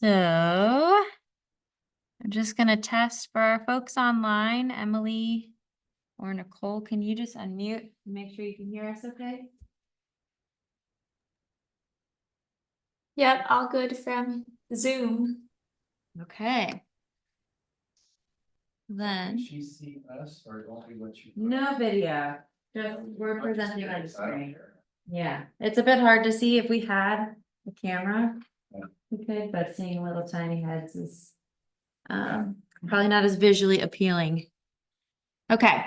So I'm just gonna test for our folks online. Emily or Nicole, can you just unmute, and make sure you can hear us okay? Yep, all good from Zoom. Okay. Then. Can she see us or only what you? No video, just we're presenting on the screen. Yeah, it's a bit hard to see. If we had a camera, Yeah. we could, but seeing little tiny heads is probably not as visually appealing. Okay.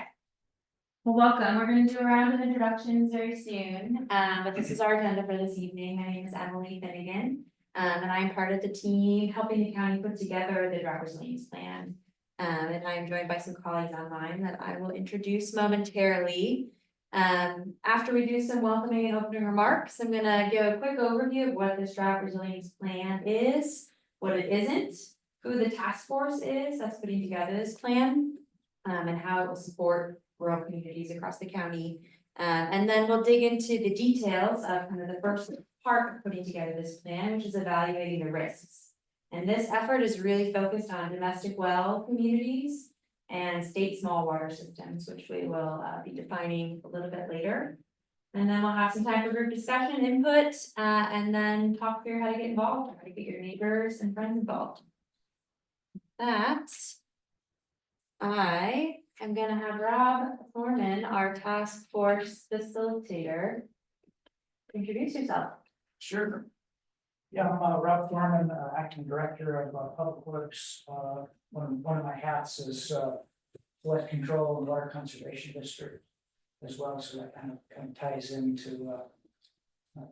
Well, welcome. We're going to do a round of introductions very soon, but this is our agenda for this evening. My name is Emily Finnegan, and I'm part of the team helping the county put together the Drought Resilience Plan. And I am joined by some colleagues online that I will introduce momentarily. After we do some welcoming and opening remarks, I'm going to give a quick overview of what this Drought Resilience Plan is, what it isn't, who the task force is that's putting together this plan, and how it will support rural communities across the county. And then we'll dig into the details of kind of the first part of putting together this plan, which is evaluating the risks. And this effort is really focused on domestic well communities and state small water systems, which we will be defining a little bit later. And then we'll have some time for group discussion, input, and then talk through how to get involved, how to get your neighbors and friends involved. That I am gonna have Rob Foreman, our task force facilitator, introduce yourself. Sure. Yeah, I'm Rob Foreman, acting director of Public Works. One of my hats is flood control and water conservation district as well, so that kind of ties into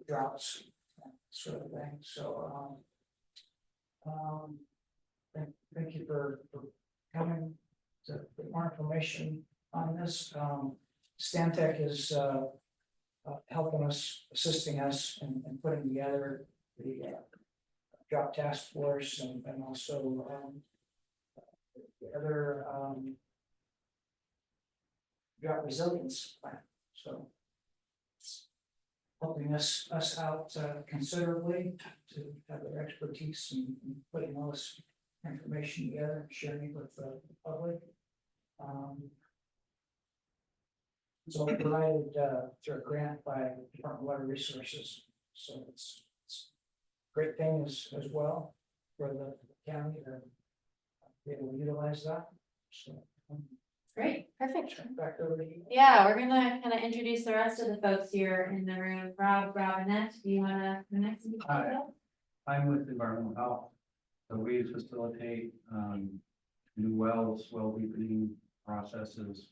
droughts, sort of thing. So thank you for coming to get more information on this. Stantec is helping us, assisting us in putting together the drought task force and also the other drought resilience plan. So it's helping us out considerably to have their expertise in putting all this information together, sharing it with the public. So provided through a grant by Department of Water Resources. So it's a great thing as well for the county to be able to utilize that. So Great, perfect. back over to you. Yeah, we're gonna kind of introduce the rest of the folks here in the room. Rob, Annette, do you wanna connect? Hi. I'm with Environmental Health. So we facilitate new wells, well deepening processes.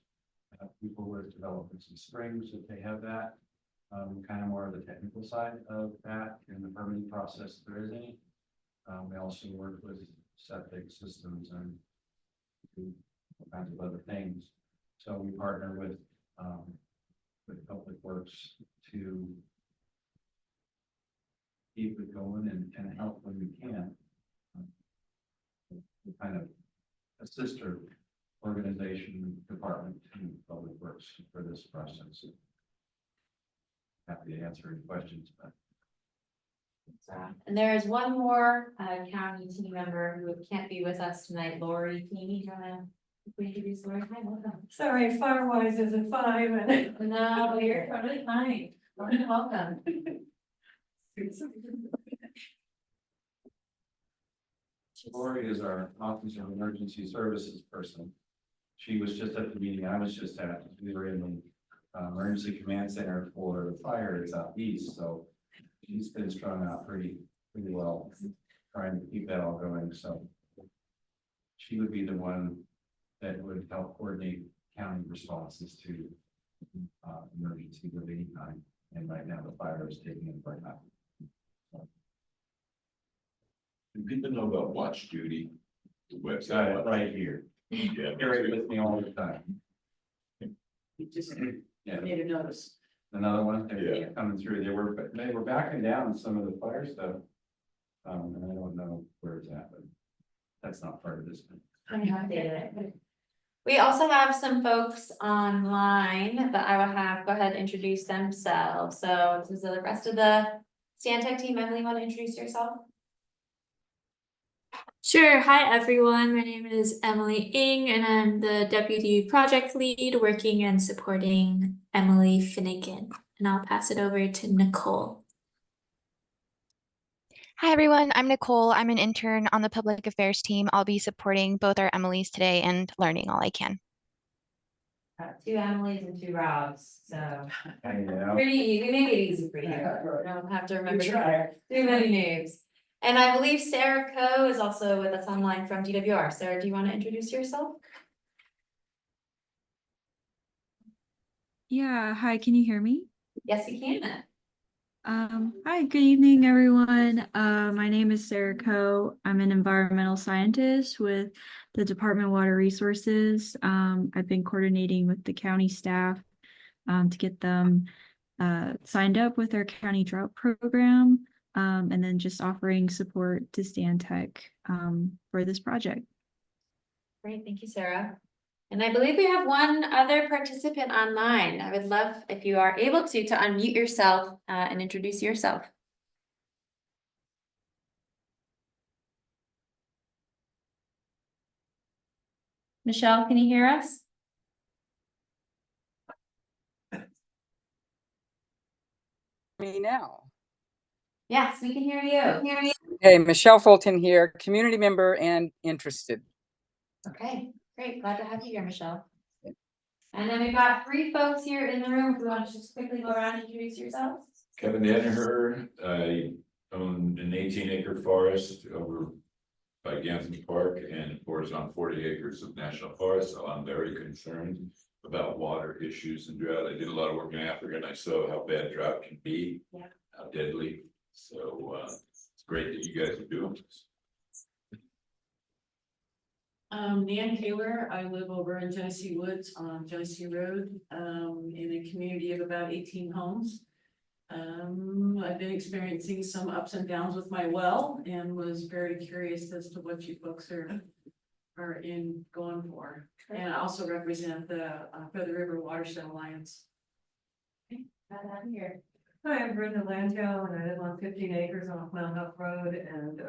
People with developments in springs, if they have that. Kind of more of the technical side of that in the permitting process, if there is any. We also work with septic systems and do all kinds of other things. So we partner with Public Works to keep it going and help when we can. Kind of a sister organization department to Public Works for this process. Happy to answer any questions, but. And there is one more county team member who can't be with us tonight, Lori Keeney. Do you wanna introduce Lori? Hi, welcome. Sorry, Firewise isn't 5 and. No, you're totally fine. Welcome. Lori is our Office of Emergency Services person. She was just at the meeting I was just at. We were in the emergency command center for the fire southeast, so she's been strung out pretty well, trying to keep that all going. So she would be the one that would help coordinate county responses to emergency of any kind. And right now the fire is taking it right now. Do people know about Watch Duty? The Got website. it right here. Yeah. Carry it with me all the time. You just Yeah. made a notice. Another one, they're Yeah. coming through, they were backing down some of the fire stuff. And I don't know where it's at, but that's not part of this. We also have some folks online that I will have go ahead and introduce themselves. So this is the rest of the Stantec team. Emily, you want to introduce yourself? Sure. Hi, everyone. My name is Emily Ng, and I'm the Deputy Project Lead working and supporting Emily Finnegan. And I'll pass it over to Nicole. Hi, everyone. I'm Nicole. I'm an intern on the public affairs team. I'll be supporting both our Emilys today and learning all I can. Two Emilys and two Robs, so I know. pretty easy. We make it easy for you. You don't have to remember too many names. And I believe Sarah Coe is also with us online from DWR. Sarah, do you want to introduce yourself? Yeah, hi, can you hear me? Yes, we can. Hi, good evening, everyone. My name is Sarah Coe. I'm an environmental scientist with the Department of Water Resources. I've been coordinating with the county staff to get them signed up with our county drought program, and then just offering support to Stantec for this project. Great, thank you, Sarah. And I believe we have one other participant online. I would love if you are able to unmute yourself and introduce yourself. Michelle, can you hear us? Me now. Yes, we can hear you. Hey, Michelle Fulton here, community member and interested. Okay, great. Glad to have you here, Michelle. And then we've got three folks here in the room. If you want to just quickly go around and introduce yourselves. Kevin Danaher, I own an 18-acre forest over by Ganson Park, and of course on 40 acres of national forest, so I'm very concerned about water issues and drought. I did a lot of work in Africa and I saw how bad drought can be, how deadly. So it's great that you guys are doing this. Nan Kaler, I live over in Genesee Woods on Genesee Road, in a community of about 18 homes. I've been experiencing some ups and downs with my well and was very curious as to what you folks are going for. And I also represent the Feather River Watershed Alliance. Glad to have you here. Hi, I'm Brenda Lanto, and I live on 15 acres on Mount Huff Road, and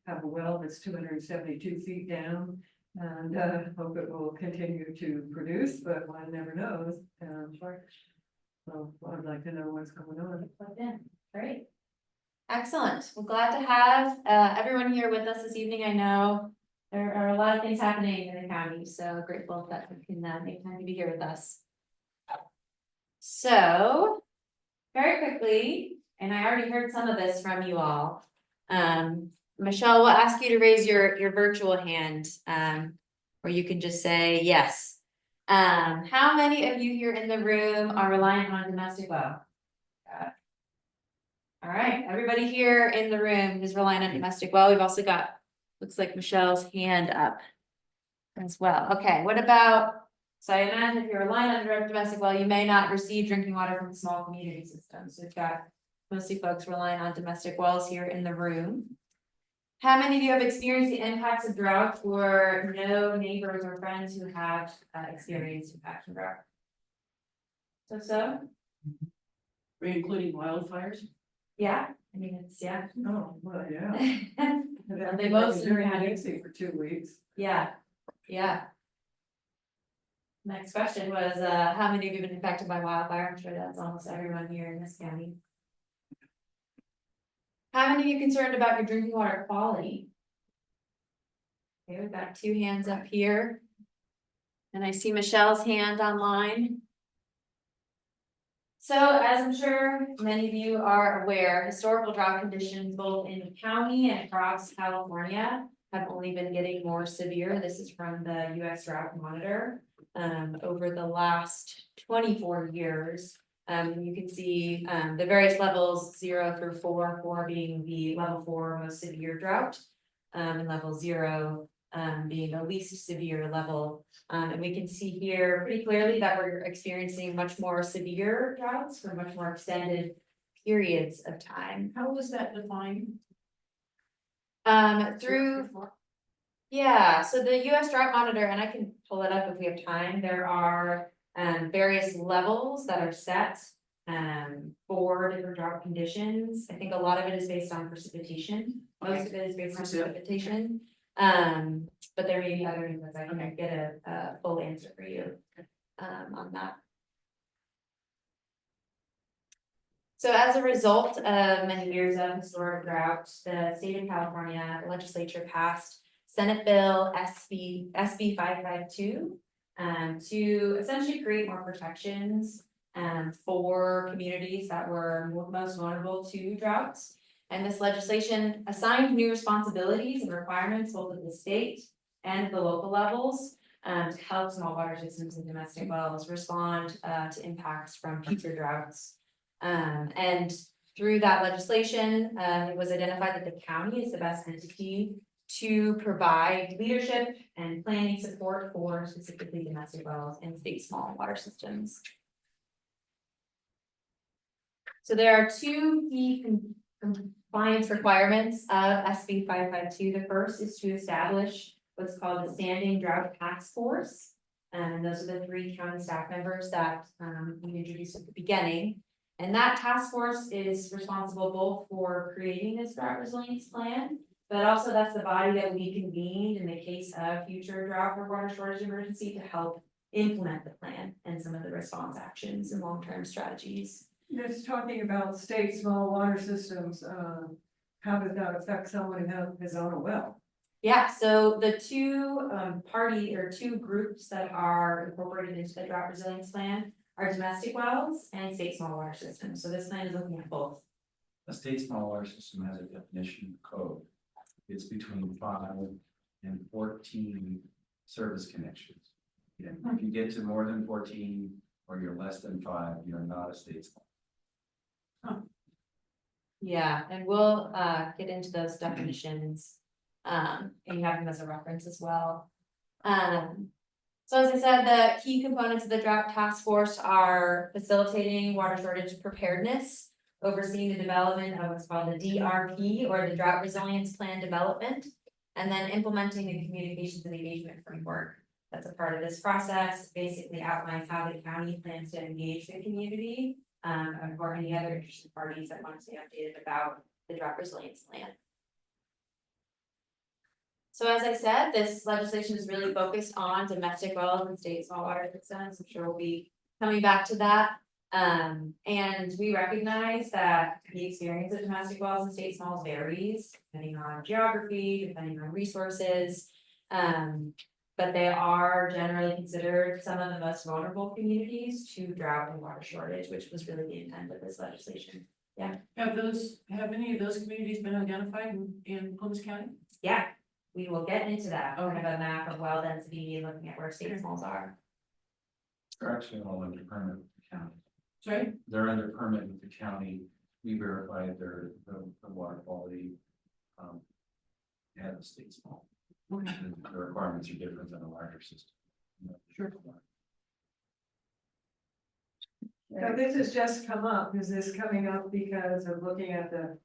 have a well that's 272 feet down, and hope it will continue to produce, but one never knows. So I'd like to know what's going on. Great. Excellent. Well, glad to have everyone here with us this evening. I know there are a lot of things happening in the county, so grateful that we can make time to be here with us. So, very quickly, and I already heard some of this from you all. Michelle, we'll ask you to raise your virtual hand, or you can just say yes. How many of you here in the room are reliant on domestic well? All right, everybody here in the room is reliant on domestic well. We've also got, looks like Michelle's hand up as well. Okay, what about, so I imagine if you're reliant on domestic well, you may not receive drinking water from small community systems. So we've got mostly folks relying on domestic wells here in the room. How many of you have experienced the impacts of drought or know neighbors or friends who have experienced impacts of drought? So? Are you including wildfires? Yeah, I mean, it's, yeah. Oh, well, yeah. They both very had- busy for 2 weeks. Yeah, yeah. Next question was, how many of you have been impacted by wildfire? I'm sure that's almost everyone here in this county. How many of you concerned about your drinking water quality? Okay, we've got 2 hands up here. And I see Michelle's hand online. So as I'm sure many of you are aware, historical drought conditions both in the county and across California have only been getting more severe. This is from the US Drought Monitor. Over the last 24 years, you can see the various levels 0 through 4, 4 being the level 4 most severe drought, and level 0 being the least severe level. And we can see here pretty clearly that we're experiencing much more severe droughts for much more extended periods of time. How was that defined? Through, yeah, so the US Drought Monitor, and I can pull it up if we have time, there are various levels that are set 4 different drought conditions. I think a lot of it is based on precipitation. Most of it is based on precipitation. But there may be other inputs. I can get a full answer for you on that. So as a result of many years of historic drought, the state of California legislature passed Senate Bill SB 552 to essentially create more protections for communities that were most vulnerable to droughts. And this legislation assigned new responsibilities and requirements both at the state and the local levels to help small water systems and domestic wells respond to impacts from future droughts. And through that legislation, it was identified that the county is the best entity to provide leadership and planning support for specifically domestic wells and state small water systems. So there are 2 key compliance requirements of SB 552. The first is to establish what's called the Standing Drought Task Force. And those are the 3 county staff members that we introduced at the beginning. And that task force is responsible both for creating this drought resilience plan, but also that's the body that we convened in the case of future drought or water shortage emergency to help implement the plan and some of the response actions and long-term strategies. Just talking about state small water systems, how does that affect someone who is on a well? Yeah, so the 2 groups that are incorporated into the drought resilience plan are domestic wells and state small water systems. So this plan is looking at both. A state small water system has a definition in the code. It's between 5 and 14 service connections. Yeah, if you get to more than 14 or you're less than 5, you're not a state small. Yeah, and we'll get into those definitions. And you have them as a reference as well. So as I said, the key components of the drought task force are facilitating water shortage preparedness, overseeing the development of what's called the DRP or the drought resilience plan development, and then implementing the communications and engagement framework. That's a part of this process, basically outlines how the county plans to engage the community or any other interested parties that want to stay updated about the drought resilience plan. So as I said, this legislation is really focused on domestic wells and state small water systems. I'm sure we'll be coming back to that. And we recognize that the experience of domestic wells and state smalls varies depending on geography, depending on resources. But they are generally considered some of the most vulnerable communities to drought and water shortage, which was really the intent of this legislation. Yeah. Have any of those communities been identified in Plumas County? Yeah. We will get into that, kind of a map of well density and looking at where state smalls are. They're actually all under permit with the county. Sorry? They're under permit with the county. We verified the water quality. At the state small. Okay. And the requirements are different than a larger system. Sure. Now, this has just come up. Is this coming up because of looking at the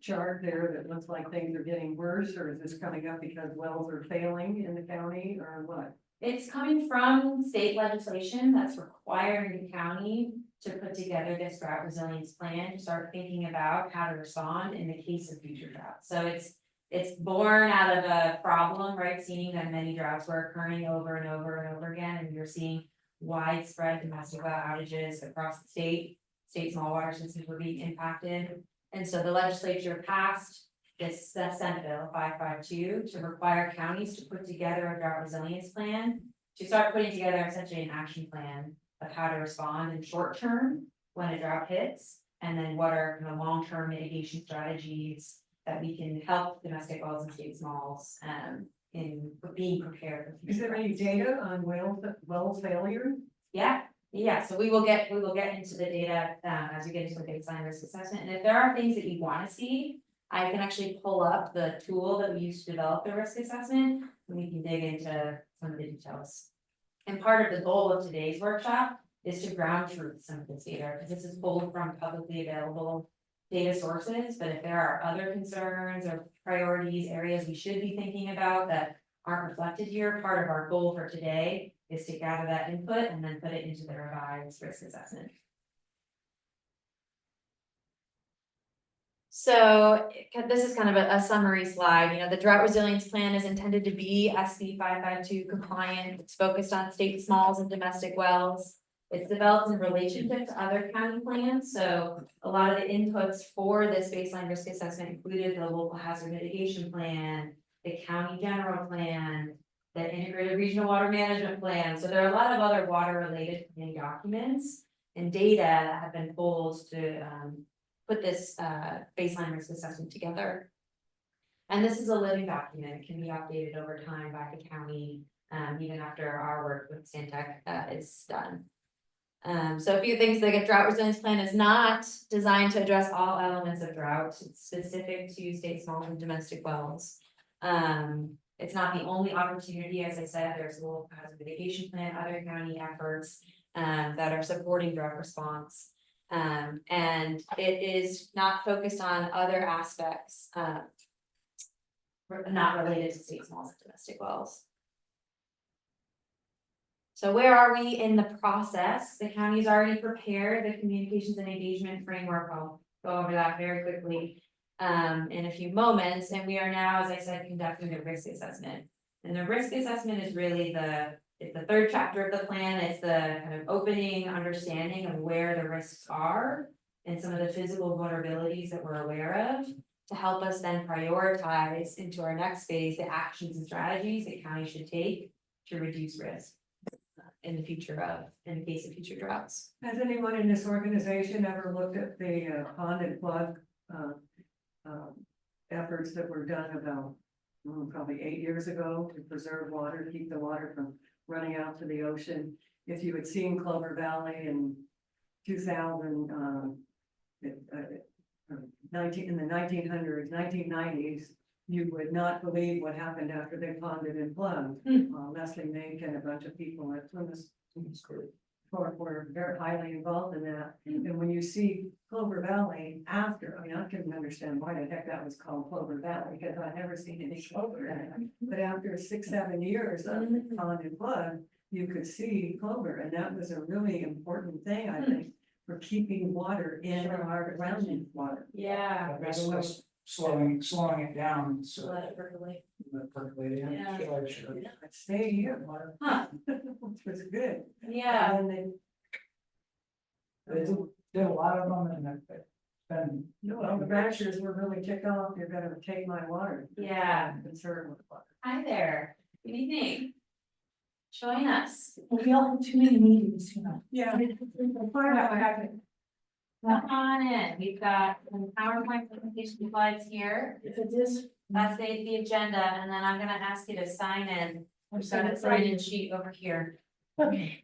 chart there that looks like things are getting worse, or is this coming up because wells are failing in the county, or what? It's coming from state legislation that's requiring the county to put together this drought resilience plan to start thinking about how to respond in the case of future droughts. So it's born out of a problem, right? Seeing that many droughts were occurring over and over and over again, and you're seeing widespread domestic well outages across the state. State small water systems were being impacted. And so the legislature passed this Senate Bill 552 to require counties to put together a drought resilience plan, to start putting together essentially an action plan of how to respond in short term when a drought hits, and then what are the long-term mitigation strategies that we can help domestic wells and state smalls in being prepared for future. Is there any data on well failure? Yeah, so we will get into the data as we get into the baseline risk assessment. And if there are things that you want to see, I can actually pull up the tool that we use to develop the risk assessment, and we can dig into some of the details. And part of the goal of today's workshop is to ground truth some of this data, because this is pulled from publicly available data sources. But if there are other concerns or priorities, areas we should be thinking about that aren't reflected here, part of our goal for today is to gather that input and then put it into the revised risk assessment. So this is kind of a summary slide. You know, the drought resilience plan is intended to be SB 552 compliant. It's focused on state smalls and domestic wells. It's developed in relationship to other county plans, so a lot of the inputs for this baseline risk assessment included the local hazard mitigation plan, the county general plan, the integrated regional water management plan. So there are a lot of other water related planning documents and data that have been pulled to put this baseline risk assessment together. And this is a living document. It can be updated over time by the county, even after our work with Stantec is done. So a few things, like a drought resilience plan is not designed to address all elements of drought. It's specific to state small and domestic wells. It's not the only opportunity, as I said, there's a local hazard mitigation plan, other county efforts that are supporting drought response. And it is not focused on other aspects, not related to state small and domestic wells. So where are we in the process? The county's already prepared the communications and engagement framework. I'll go over that very quickly in a few moments. And we are now, as I said, conducting the risk assessment. And the risk assessment is really it's the third chapter of the plan. It's the kind of opening understanding of where the risks are and some of the physical vulnerabilities that we're aware of to help us then prioritize into our next phase the actions and strategies the county should take to reduce risk in the case of future droughts. Has anyone in this organization ever looked at the pond and plug efforts that were done about probably 8 years ago to preserve water, to keep the water from running out to the ocean? If you had seen Clover Valley in 2000, in the 1900s, 1990s, you would not believe what happened after they ponded and plugged. Leslie Mink and a bunch of people at Plumas were very highly involved in that. And when you see Clover Valley after, I mean, I couldn't understand why the heck that was called Clover Valley, because I'd never seen any clover in it. But after 6-7 years of pond and plug, you could see clover, and that was a really important thing, I think, for keeping water in our surrounding water. Yeah. Slowing it down, so. Let it percolate. Percolate in. Yeah. Sure. I'd stay here, water. Huh. Which was good. Yeah. And then They did a lot of them, and then the ranchers were really ticked off, you're gonna take my water. Yeah. I'm concerned with water. Hi there. Good evening. Join us. We all have too many meetings, you know. Yeah. Come on in. We've got some PowerPoint presentation slides here. That's the agenda, and then I'm gonna ask you to sign in. We've got a sign-in sheet over here. Okay.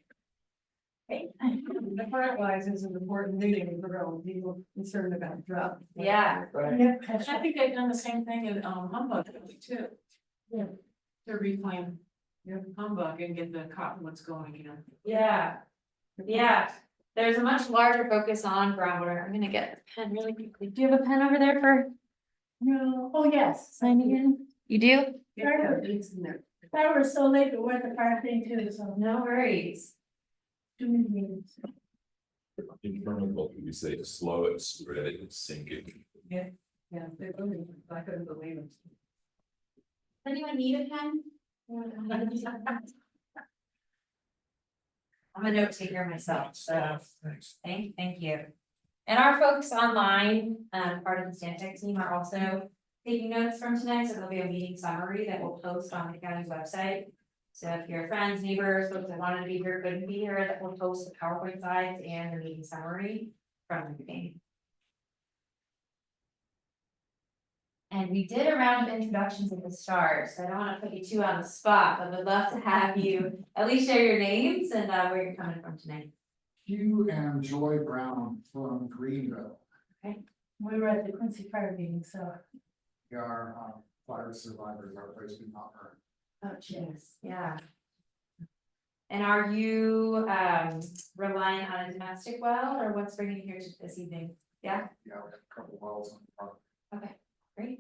The fertilizer is an important meeting for all people concerned about drought. Yeah. Yeah, I think they've done the same thing in Humbug too. Yeah. To reclaim Humbug and get the cottonwoods going again. Yeah. Yeah. There's a much larger focus on groundwater. I'm gonna get a pen really quickly. Do you have a pen over there for No, oh, yes. signing in? You do? Yeah, it's in there. I was so late to work the fire thing too, so No worries. too many meetings. In permaculture, we say slow it, spread it, and sink it. Yeah, they really, I couldn't believe it. Does anyone need a pen? I'm a note taker myself, so thanks. thank you. And our folks online, part of the Stantec team are also taking notes from tonight, so there'll be a meeting summary that we'll post on the county's website. So if your friends, neighbors, folks that wanted to be here, couldn't be here, that will post the PowerPoint slides and the meeting summary from the meeting. And we did a round of introductions at the start, so I don't want to put you two on the spot, but would love to have you at least share your names and where you're coming from tonight. Hugh and Joy Brown from Greenville. We were at the Quincy Fire meeting, so. We are fire survivors, our place did not burn. Oh, jeez, yeah. And are you relying on a domestic well, or what's bringing you here this evening? Yeah, Yeah, we have a couple wells on the property. okay, great,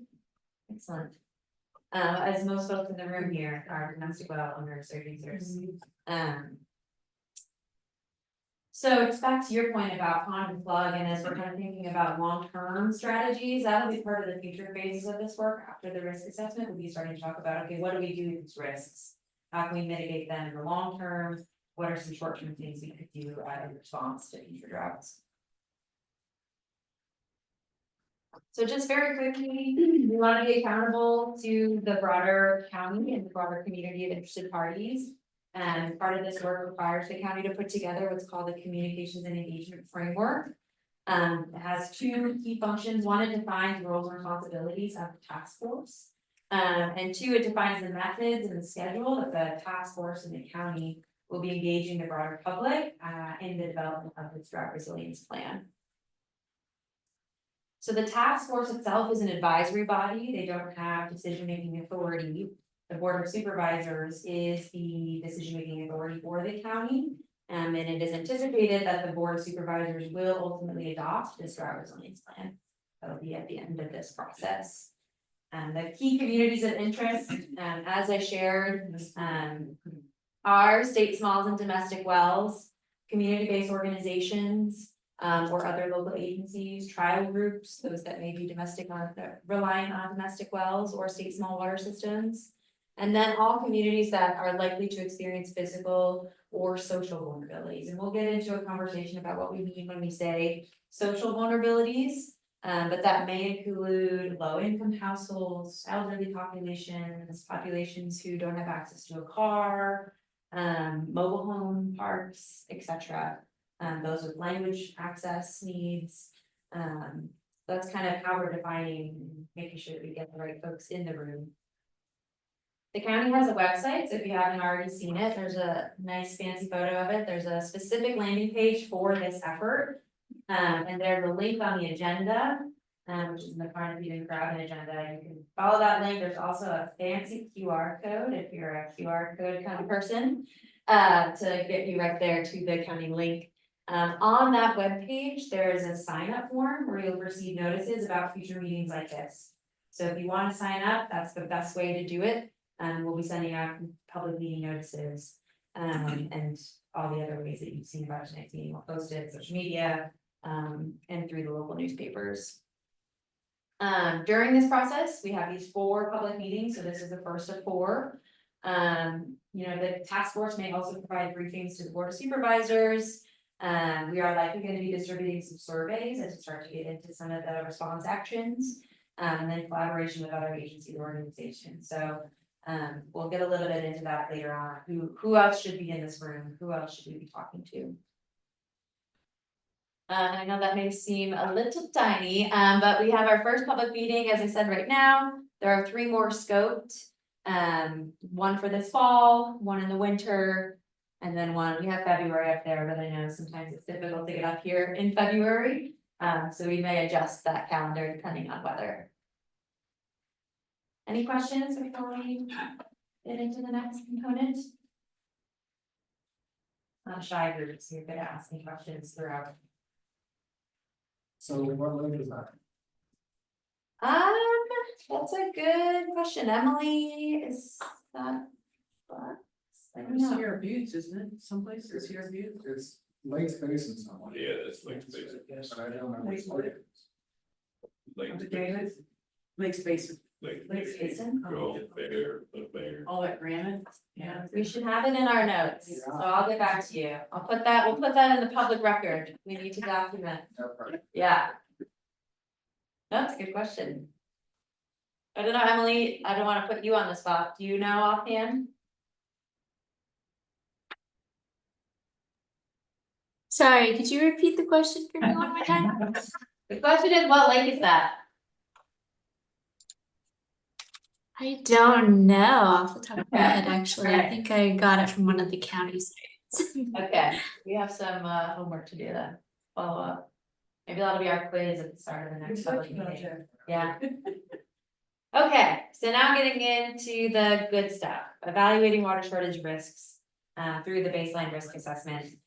excellent. As most folks in the room here are domestic well owners or users. So it's back to your point about pond and plug, and as we're kind of thinking about long-term strategies, that'll be part of the future phases of this work. After the risk assessment, we'll be starting to talk about, okay, what do we do with these risks? How can we mitigate them in the long term? What are some short-term things we could do in response to future droughts? So just very quickly, we want to be accountable to the broader county and the broader community of interested parties. And part of this work requires the county to put together what's called the Communications and Engagement Framework. It has two key functions. One, it defines roles and responsibilities of the task force. And two, it defines the methods and the schedule that the task force and the county will be engaging the broader public in the development of the drought resilience plan. So the task force itself is an advisory body. They don't have decision-making authority. The Board of Supervisors is the decision-making authority for the county. And it is anticipated that the Board of Supervisors will ultimately adopt this drought resilience plan. That'll be at the end of this process. The key communities of interest, as I shared, are state smalls and domestic wells, community-based organizations, or other local agencies, tribal groups, those that may be relying on domestic wells or state small water systems. And then all communities that are likely to experience physical or social vulnerabilities. And we'll get into a conversation about what we mean when we say social vulnerabilities. But that may include low-income households, elderly populations who don't have access to a car, mobile home parks, etc. Those with language access needs. That's kind of how we're defining, making sure that we get the right folks in the room. The county has a website, so if you haven't already seen it, there's a nice fancy photo of it. There's a specific landing page for this effort. And there's a link on the agenda, which is in the front if you didn't grab an agenda. You can follow that link. There's also a fancy QR code if you're a QR code kind of person, to get you right there to the county link. On that webpage, there is a sign up form where you'll receive notices about future meetings like this. So if you want to sign up, that's the best way to do it. We'll be sending out public meeting notices, and all the other ways that you've seen about tonight's meeting. We'll post it, social media, and through the local newspapers. During this process, we have these 4 public meetings, so this is the first of 4. The task force may also provide briefings to the Board of Supervisors. We are likely going to be distributing some surveys as we start to get into some of the response actions, and then collaboration with other agencies or organizations. So we'll get a little bit into that later on. Who else should be in this room? Who else should we be talking to? I know that may seem a little tiny, but we have our first public meeting, as I said, right now. There are 3 more scoped. One for this fall, one in the winter, and then one, we have February up there, but I know sometimes it's difficult to get up here in February. So we may adjust that calendar depending on weather. Any questions before we get into the next component? I'm shy group, so you're good at asking questions throughout. So what link is that? That's a good question. Emily, is that? I don't know. Sierra Buttes, isn't it? Someplace in Sierra Buttes? It's Lakes Basin somewhere. Yeah, that's like basic. Yes. But I don't know which lake it is. Lakes Basin, Lakes Basin? Go there. all that granite, yeah. We should have it in our notes, so I'll get back to you. We'll put that in the public record. We need to document. Yeah. That's a good question. I don't know, Emily, I don't want to put you on the spot. Do you know offhand? Sorry, could you repeat the question for me one more time? The question is, what lake is that? I don't know off the top of my head, actually. I think I got it from one of the county sites. Okay, we have some homework to do then. Follow up. Maybe that'll be our quiz at the start of the next public meeting. Yeah. Okay, so now getting into the good stuff, evaluating water shortage risks through the baseline risk assessment.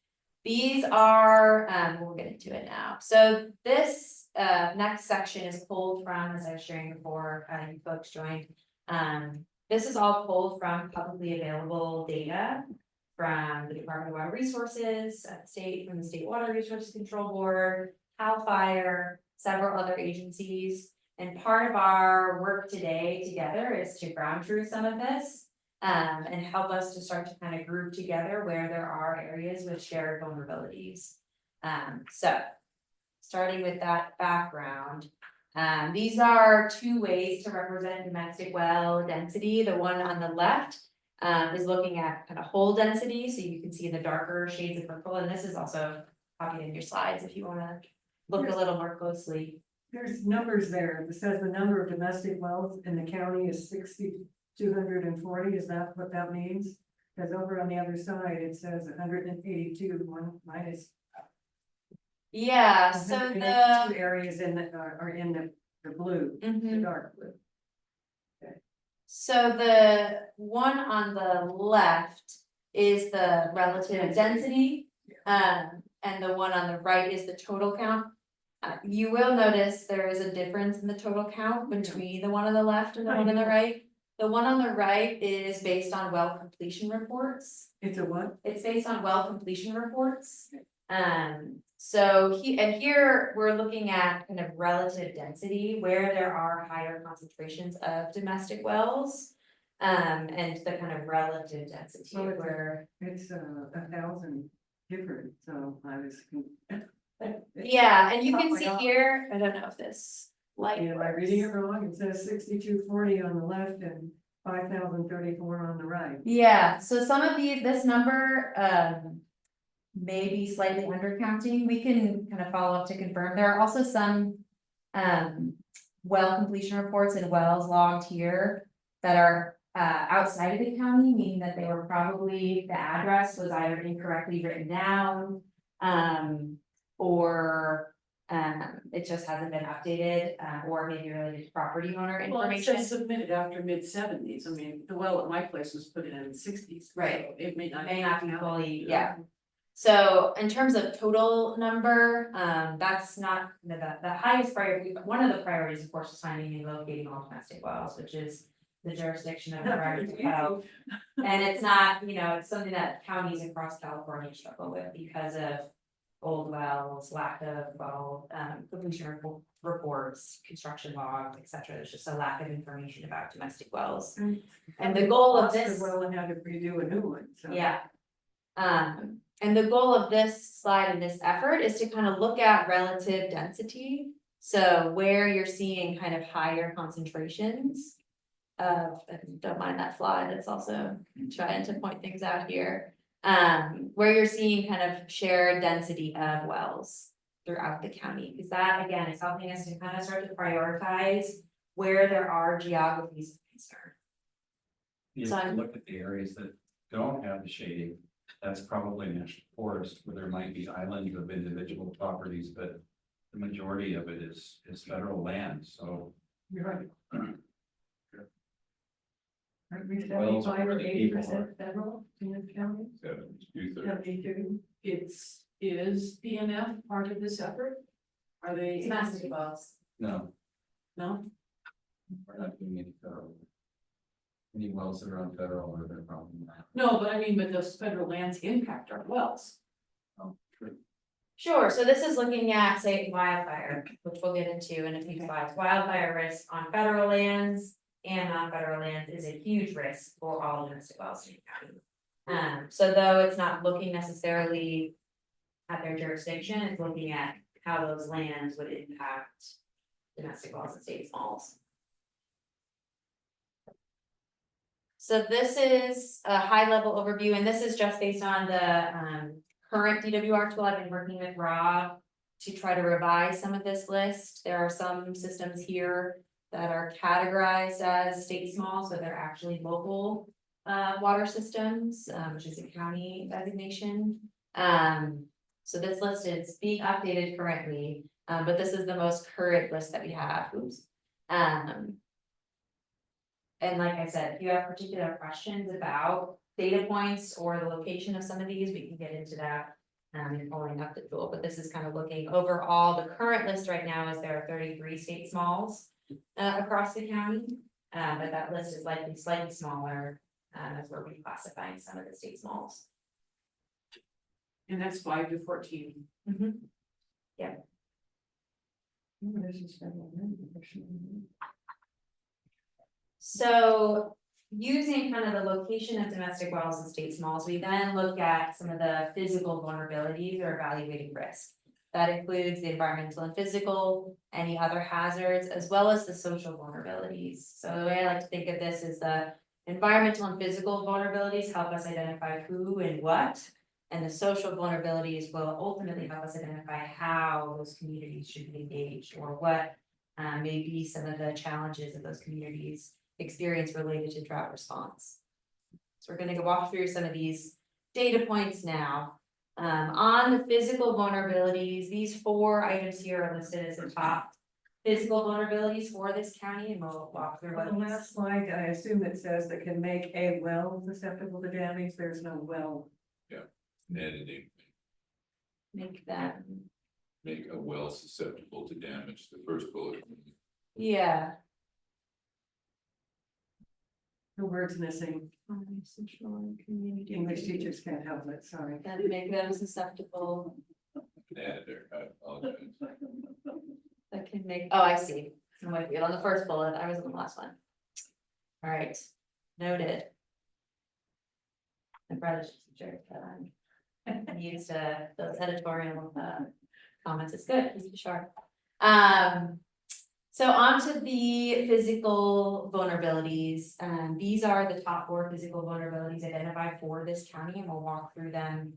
These are, we'll get into it now. So this next section is pulled from, as I was sharing before, you folks joined. This is all pulled from publicly available data. from the Department of Water Resources, from the State Water Resources Control Board, CAL FIRE, several other agencies. And part of our work today together is to ground truth some of this. And help us to start to kind of group together where there are areas with shared vulnerabilities. So starting with that background, these are two ways to represent domestic well density. The one on the left is looking at kind of hole density, so you can see the darker shades of purple, and this is also copied in your slides if you want to look a little more closely. There's numbers there. It says the number of domestic wells in the county is 6,240. Is that what that means? Because over on the other side, it says 182, mine is. Yeah, so 182 the areas are in the blue, the Mhm. dark blue. So the one on the left is the relative density. And the one on the right is the total count. You will notice there is a difference in the total count between the one on the left and the one on the right. The one on the right is based on well completion reports. It's a what? It's based on well completion reports. So here we're looking at kind of relative density where there are higher concentrations of domestic wells. And the kind of relative density Well, where. It's 1,000 different, so I was. Yeah, and you can see here, I don't know if this light. Am I reading it wrong? It says 6,240 on the left and 5,034 on the right. Yeah, so some of this number, may be slightly undercounting. We can kind of follow up to confirm. There are also some, well completion reports and wells logged here that are, outside of the county, meaning that they were probably, the address was either incorrectly written down, or, it just hasn't been updated, or maybe related to property owner Well, it information. says submitted after mid-70s. I mean, the well at my place was put in the 60s. Right. So it may not. May not be fully, yeah. So in terms of total number, that's not the highest priority. One of the priorities, of course, is finding and locating all domestic wells, which is the jurisdiction of the Department of Health. And it's not, it's something that counties across California struggle with because of old wells, lack of well, completion reports, construction logs, etc. There's just a lack of information about domestic wells. And the goal of this. Well, and had to redo a new one, so. Yeah. And the goal of this slide and this effort is to kind of look at relative density. So where you're seeing kind of higher concentrations of, don't mind that slide, it's also trying to point things out here. Where you're seeing kind of shared density of wells throughout the county, because that again is helping us to kind of start to prioritize where there are geographies of concern. If So you I'm- look at the areas that don't have the shading, that's probably national forest, where there might be islands of individual properties, but the majority of it is federal land, so. You're right. Aren't we Wells are 75 or where the people 80% federal in this county? 72. 72. Is PNF part of this effort? Are they? Domestic wells. No, No? we're not doing any federal. Any wells that are on federal are their problem. No, but I mean, but those federal lands impact our wells. Oh, true. Sure, so this is looking at, say, wildfire, which we'll get into in a few slides. Wildfire risk on federal lands and non-federal lands is a huge risk for all domestic wells in the county. So though it's not looking necessarily at their jurisdiction, it's looking at how those lands would impact domestic wells and state smalls. So this is a high level overview, and this is just based on the current DWR tool. I've been working with Rob to try to revise some of this list. There are some systems here that are categorized as state small, so they're actually local water systems, which is a county designation. So this list is being updated currently, but this is the most current list that we have. Oops. And like I said, if you have particular questions about data points or the location of some of these, we can get into that in pulling up the tool. But this is kind of looking overall. The current list right now is there are 33 state smalls across the county, but that list is likely slightly smaller as we're reclassifying some of the state smalls. And that's 5 to 14. So using kind of the location of domestic wells and state smalls, we then look at some of the physical vulnerabilities or evaluating risk. That includes the environmental and physical, any other hazards, as well as the social vulnerabilities. So the way I like to think of this is the environmental and physical vulnerabilities help us identify who and what. And the social vulnerabilities will ultimately help us identify how those communities should be engaged or what may be some of the challenges that those communities experience related to drought response. So we're going to walk through some of these data points now. On the physical vulnerabilities, these 4 items here are listed as the top physical vulnerabilities for this county, and we'll walk through what. On the last slide, I assume it says that can make a well susceptible to damage. There's no well. Editing, Make them, make a well susceptible to damage, the first bullet. yeah. The word's missing. Community. English teachers can't help it, sorry. That make them susceptible, An editor, I apologize. that can make, oh, I see. I'm with you on the first bullet, I was on the last one. All right, noted. My brother's just a jerk, but I'm used to those editorial comments, it's good, keep it sharp. So onto the physical vulnerabilities, these are the top 4 physical vulnerabilities identified for this county, and we'll walk through them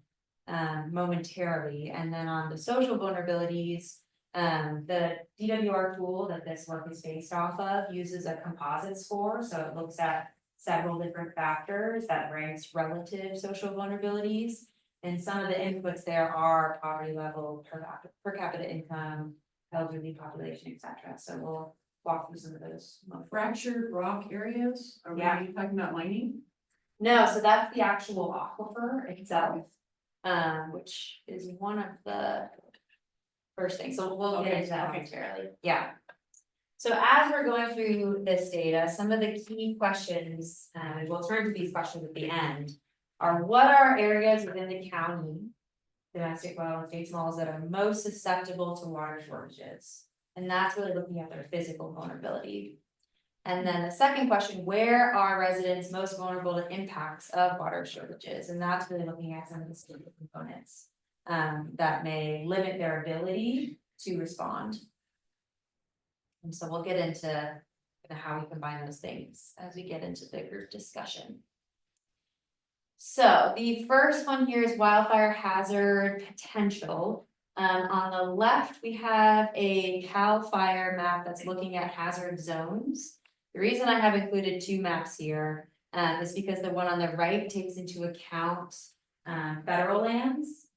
momentarily. And then on the social vulnerabilities, the DWR tool that this work is based off of uses a composite score, so it looks at several different factors that ranks relative social vulnerabilities. And some of the inputs there are poverty level, per capita income, elderly population, etc. So we'll walk through some of those. Fractured rock areas, are we Yeah. talking about mining? No, so that's the actual aquifer itself, which is one of the first things. So we'll get into that momentarily. Yeah. So as we're going through this data, some of the key questions, and we'll turn to these questions at the end, are what are areas within the county, domestic well and state smalls, that are most susceptible to water shortages? And that's really looking at their physical vulnerability. And then the second question, where are residents most vulnerable to impacts of water shortages? And that's really looking at some of the specific components that may limit their ability to respond. And so we'll get into how we combine those things as we get into the group discussion. So the first one here is wildfire hazard potential. On the left, we have a CAL FIRE map that's looking at hazard zones. The reason I have included 2 maps here is because the one on the right takes into account federal lands.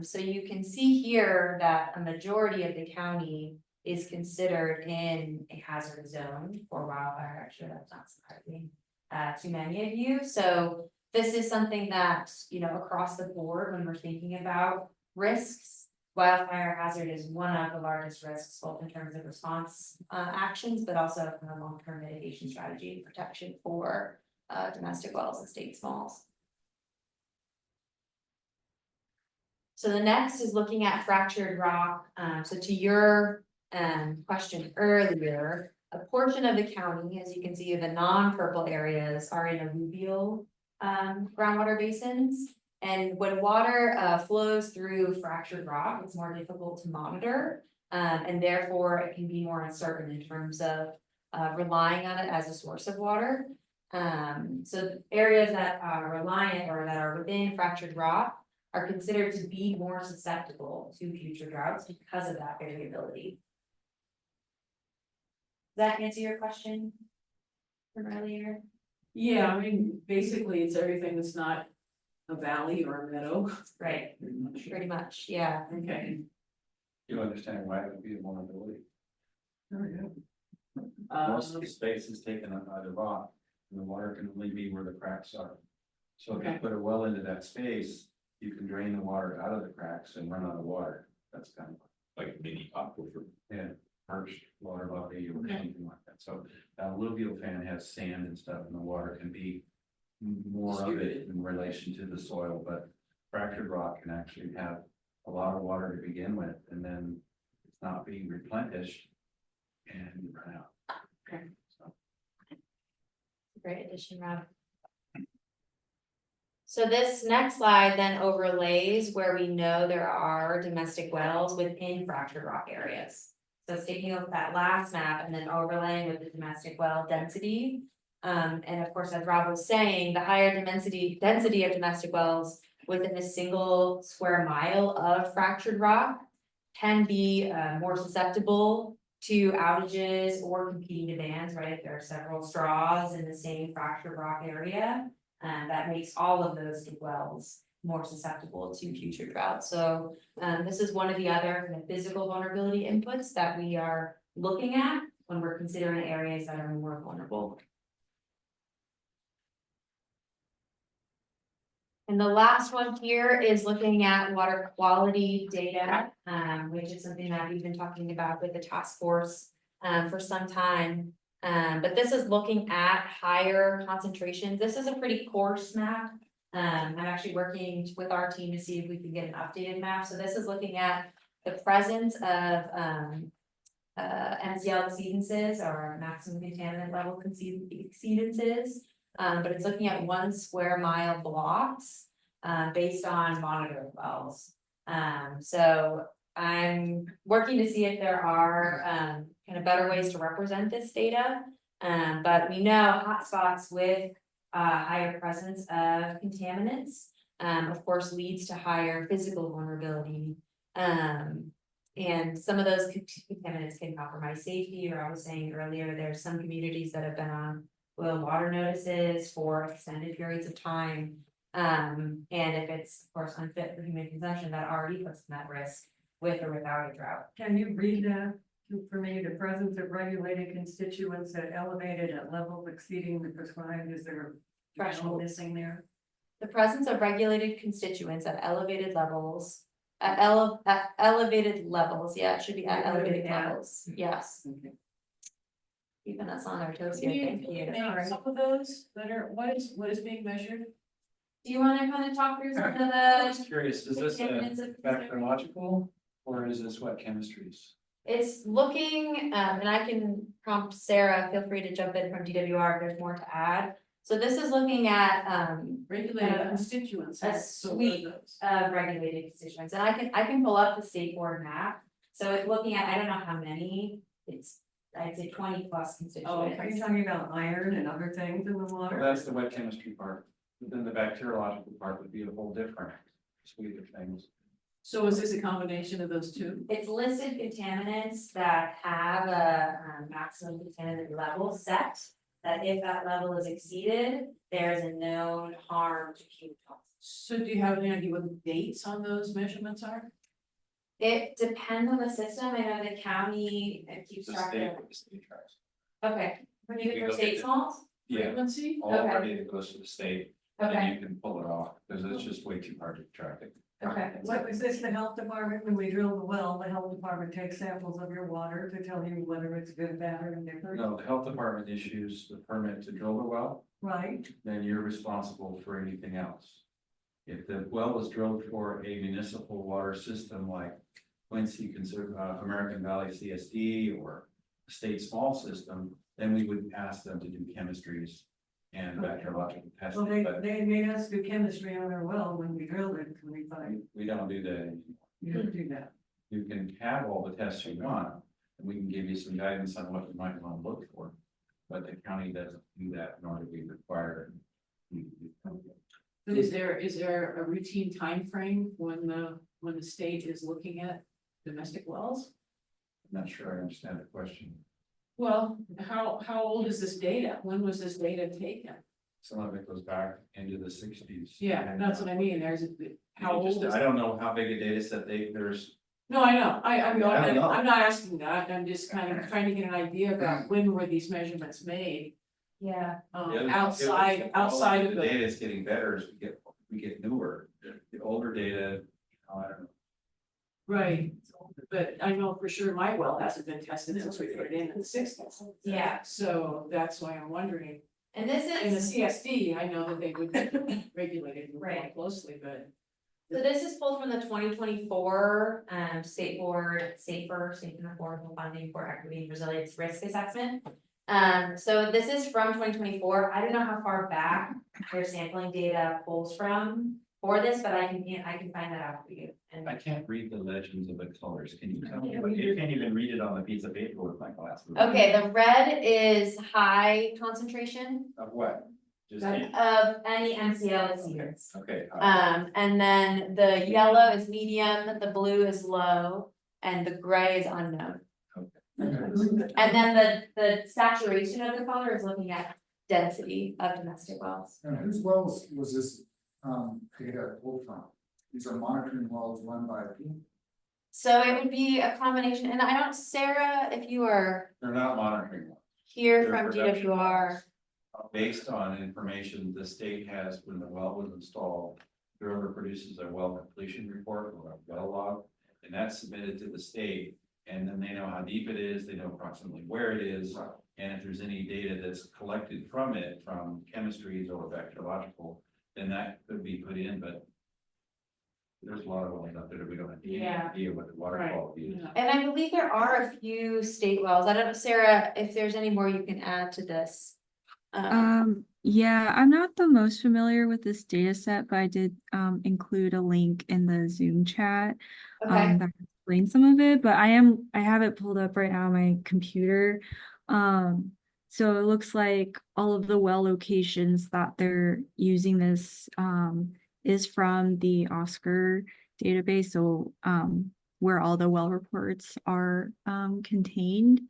So you can see here that a majority of the county is considered in a hazard zone for wildfire. Actually, that's not surprising to many of you. So this is something that, you know, across the board, when we're thinking about risks, wildfire hazard is one of the largest risks, both in terms of response actions, but also from a long-term mitigation strategy and protection for domestic wells and state smalls. So the next is looking at fractured rock. So to your question earlier, a portion of the county, as you can see, the non-purple areas are in alluvial groundwater basins. And when water flows through fractured rock, it's more difficult to monitor. And therefore it can be more uncertain in terms of relying on it as a source of water. So areas that are reliant or that are within fractured rock are considered to be more susceptible to future droughts because of that variability. Does that answer your question from earlier? Yeah, I mean, basically it's everything that's not a valley or a meadow. Right, pretty much, yeah. Okay. You understand why it would be a vulnerability. Um, Most of the space is taken up by the rock, and the water can only be where the cracks are. So if you Okay. put a well into that space, you can drain the water out of the cracks and run out of water. That's kind of Like mini aquifer. perched water body or Okay. something like that. So that alluvial fan has sand and stuff, and the water can be more of it in relation to the soil, but fractured rock can actually have a lot of water to begin with, and then it's not being replenished and you run out. Okay. So, Great addition, Rob. So this next slide then overlays where we know there are domestic wells within fractured rock areas. So it's taking a look at that last map and then overlaying with the domestic well density. And of course, as Rob was saying, the higher density of domestic wells within a single square mile of fractured rock can be more susceptible to outages or competing demands, right? There are several straws in the same fractured rock area. And that makes all of those wells more susceptible to future droughts. So this is one of the other kind of physical vulnerability inputs that we are looking at when we're considering areas that are more vulnerable. And the last one here is looking at water quality data, which is something that we've been talking about with the task force for some time. But this is looking at higher concentrations. This is a pretty coarse map. I'm actually working with our team to see if we can get an updated map. So this is looking at the presence of MCL exceedances or maximum contaminant level exceedances. But it's looking at 1 square mile blocks based on monitored wells. So I'm working to see if there are kind of better ways to represent this data. But we know hotspots with higher presence of contaminants, of course, leads to higher physical vulnerability. And some of those contaminants can compromise safety, or I was saying earlier, there's some communities that have been on boil water notices for extended periods of time. And if it's, of course, unfit for human consumption, that already puts them at risk with or without a drought. Can you read that for me? The presence of regulated constituents that elevated at levels exceeding the prescribed, is there a threshold missing there? The presence of regulated constituents at elevated levels, elevated levels, yeah, it should be at elevated levels, yes. Okay. Keeping us on our toes Can here, you thank you. name some of those that are, what is being measured? Do you wanna kind of talk through some of I the? was curious, is this contaminants of concern? bacteriological or is this wet chemistries? It's looking, and I can prompt Sarah, feel free to jump in from DWR if there's more to add. So this is looking at, Regulated constituents. a So what are suite those? regulated constituents, and I can pull up the state board map. So it's looking at, I don't know how many, it's, I'd say 20+ Oh, are constituents. you talking about iron and other things in the Well, water? that's the wet chemistry part. But then the bacteriological part would be a whole different suite of things. So is this a combination of those two? It's listed contaminants that have a maximum contaminant level set, that if that level is exceeded, there's a known harm to human health. So do you have any idea what the dates on those measurements are? It depends on the system. I know the county keeps The track state, of. the state tracks. Okay, even We for look state at it. smalls? Yeah, Frequency? all of our Okay. data goes to the state, Okay, and you can pull it off, because it's just way too hard to track it. okay. What is this, the health department, when we drill the well, the health department takes samples of your water to tell you whether it's good, bad, or indifferent? No, the health department issues the permit to drill the well, Right, then you're responsible for anything else. If the well was drilled for a municipal water system like Quincy American Valley CSD or a state small system, then we would ask them to do chemistries and bacteriological well, testing, but they made us do chemistry on our well when we drilled it, and we thought, we don't do that anymore. you don't do that. You can have all the tests you want, and we can give you some guidance on what you might want to look for. But the county doesn't do that, nor do we require it. Is there a routine time frame when the state is looking at domestic wells? I'm not sure I understand the question. Well, how old is this data? When was this data taken? Some of it goes back into the 60s. Yeah, that's what I mean, how old is I don't know how big a data set there's. No, I know, I don't know. I'm not asking that, I'm just kind of trying to get an idea about when were these measurements made? Yeah, Outside of The the, data is getting better as we get newer. The older data, I don't know. right, but I know for sure my well hasn't been tested since we put it in the 60s. yeah, So that's why I'm wondering, and this in the is, CSD, I know that they would be regulated more Right. closely, but. So this is pulled from the 2024 State Board Safer, Safe and Affordable Funding for Equity and Resilience Risk Assessment. So this is from 2024. I don't know how far back their sampling data pulls from for this, but I can find that out for you. And I can't read the legends of the colors. Can you tell me? You can't even read it on the piece of paper with my glasses. okay, the red is high concentration Of what? Just. of any MCL that's here. Okay. And then the yellow is medium, the blue is low, and the gray is unknown. And then the saturation of the color is looking at density of domestic wells. And whose wells was this, data pulled from? These are monitoring wells run by a team? So it would be a combination, and I don't, Sarah, if you are They're not monitoring. here They're from production DWR. Based on information the state has when the well was installed, driller produces a well completion report or a well log, and that's submitted to the state. And then they know how deep it is, they know approximately where it is, and if there's any data that's collected from it, from chemistries or bacteriological, then that could be put in, but there's a lot of wells out there that we don't have any Yeah. idea what the water Right. quality is. Yeah. And I believe there are a few state wells. I don't know, Sarah, if there's any more you can add to this. Yeah, I'm not the most familiar with this data set, but I did include a link in the Zoom chat Okay. that explains some of it, but I have it pulled up right now on my computer. So it looks like all of the well locations that they're using this is from the Oscar database, so where all the well reports are contained.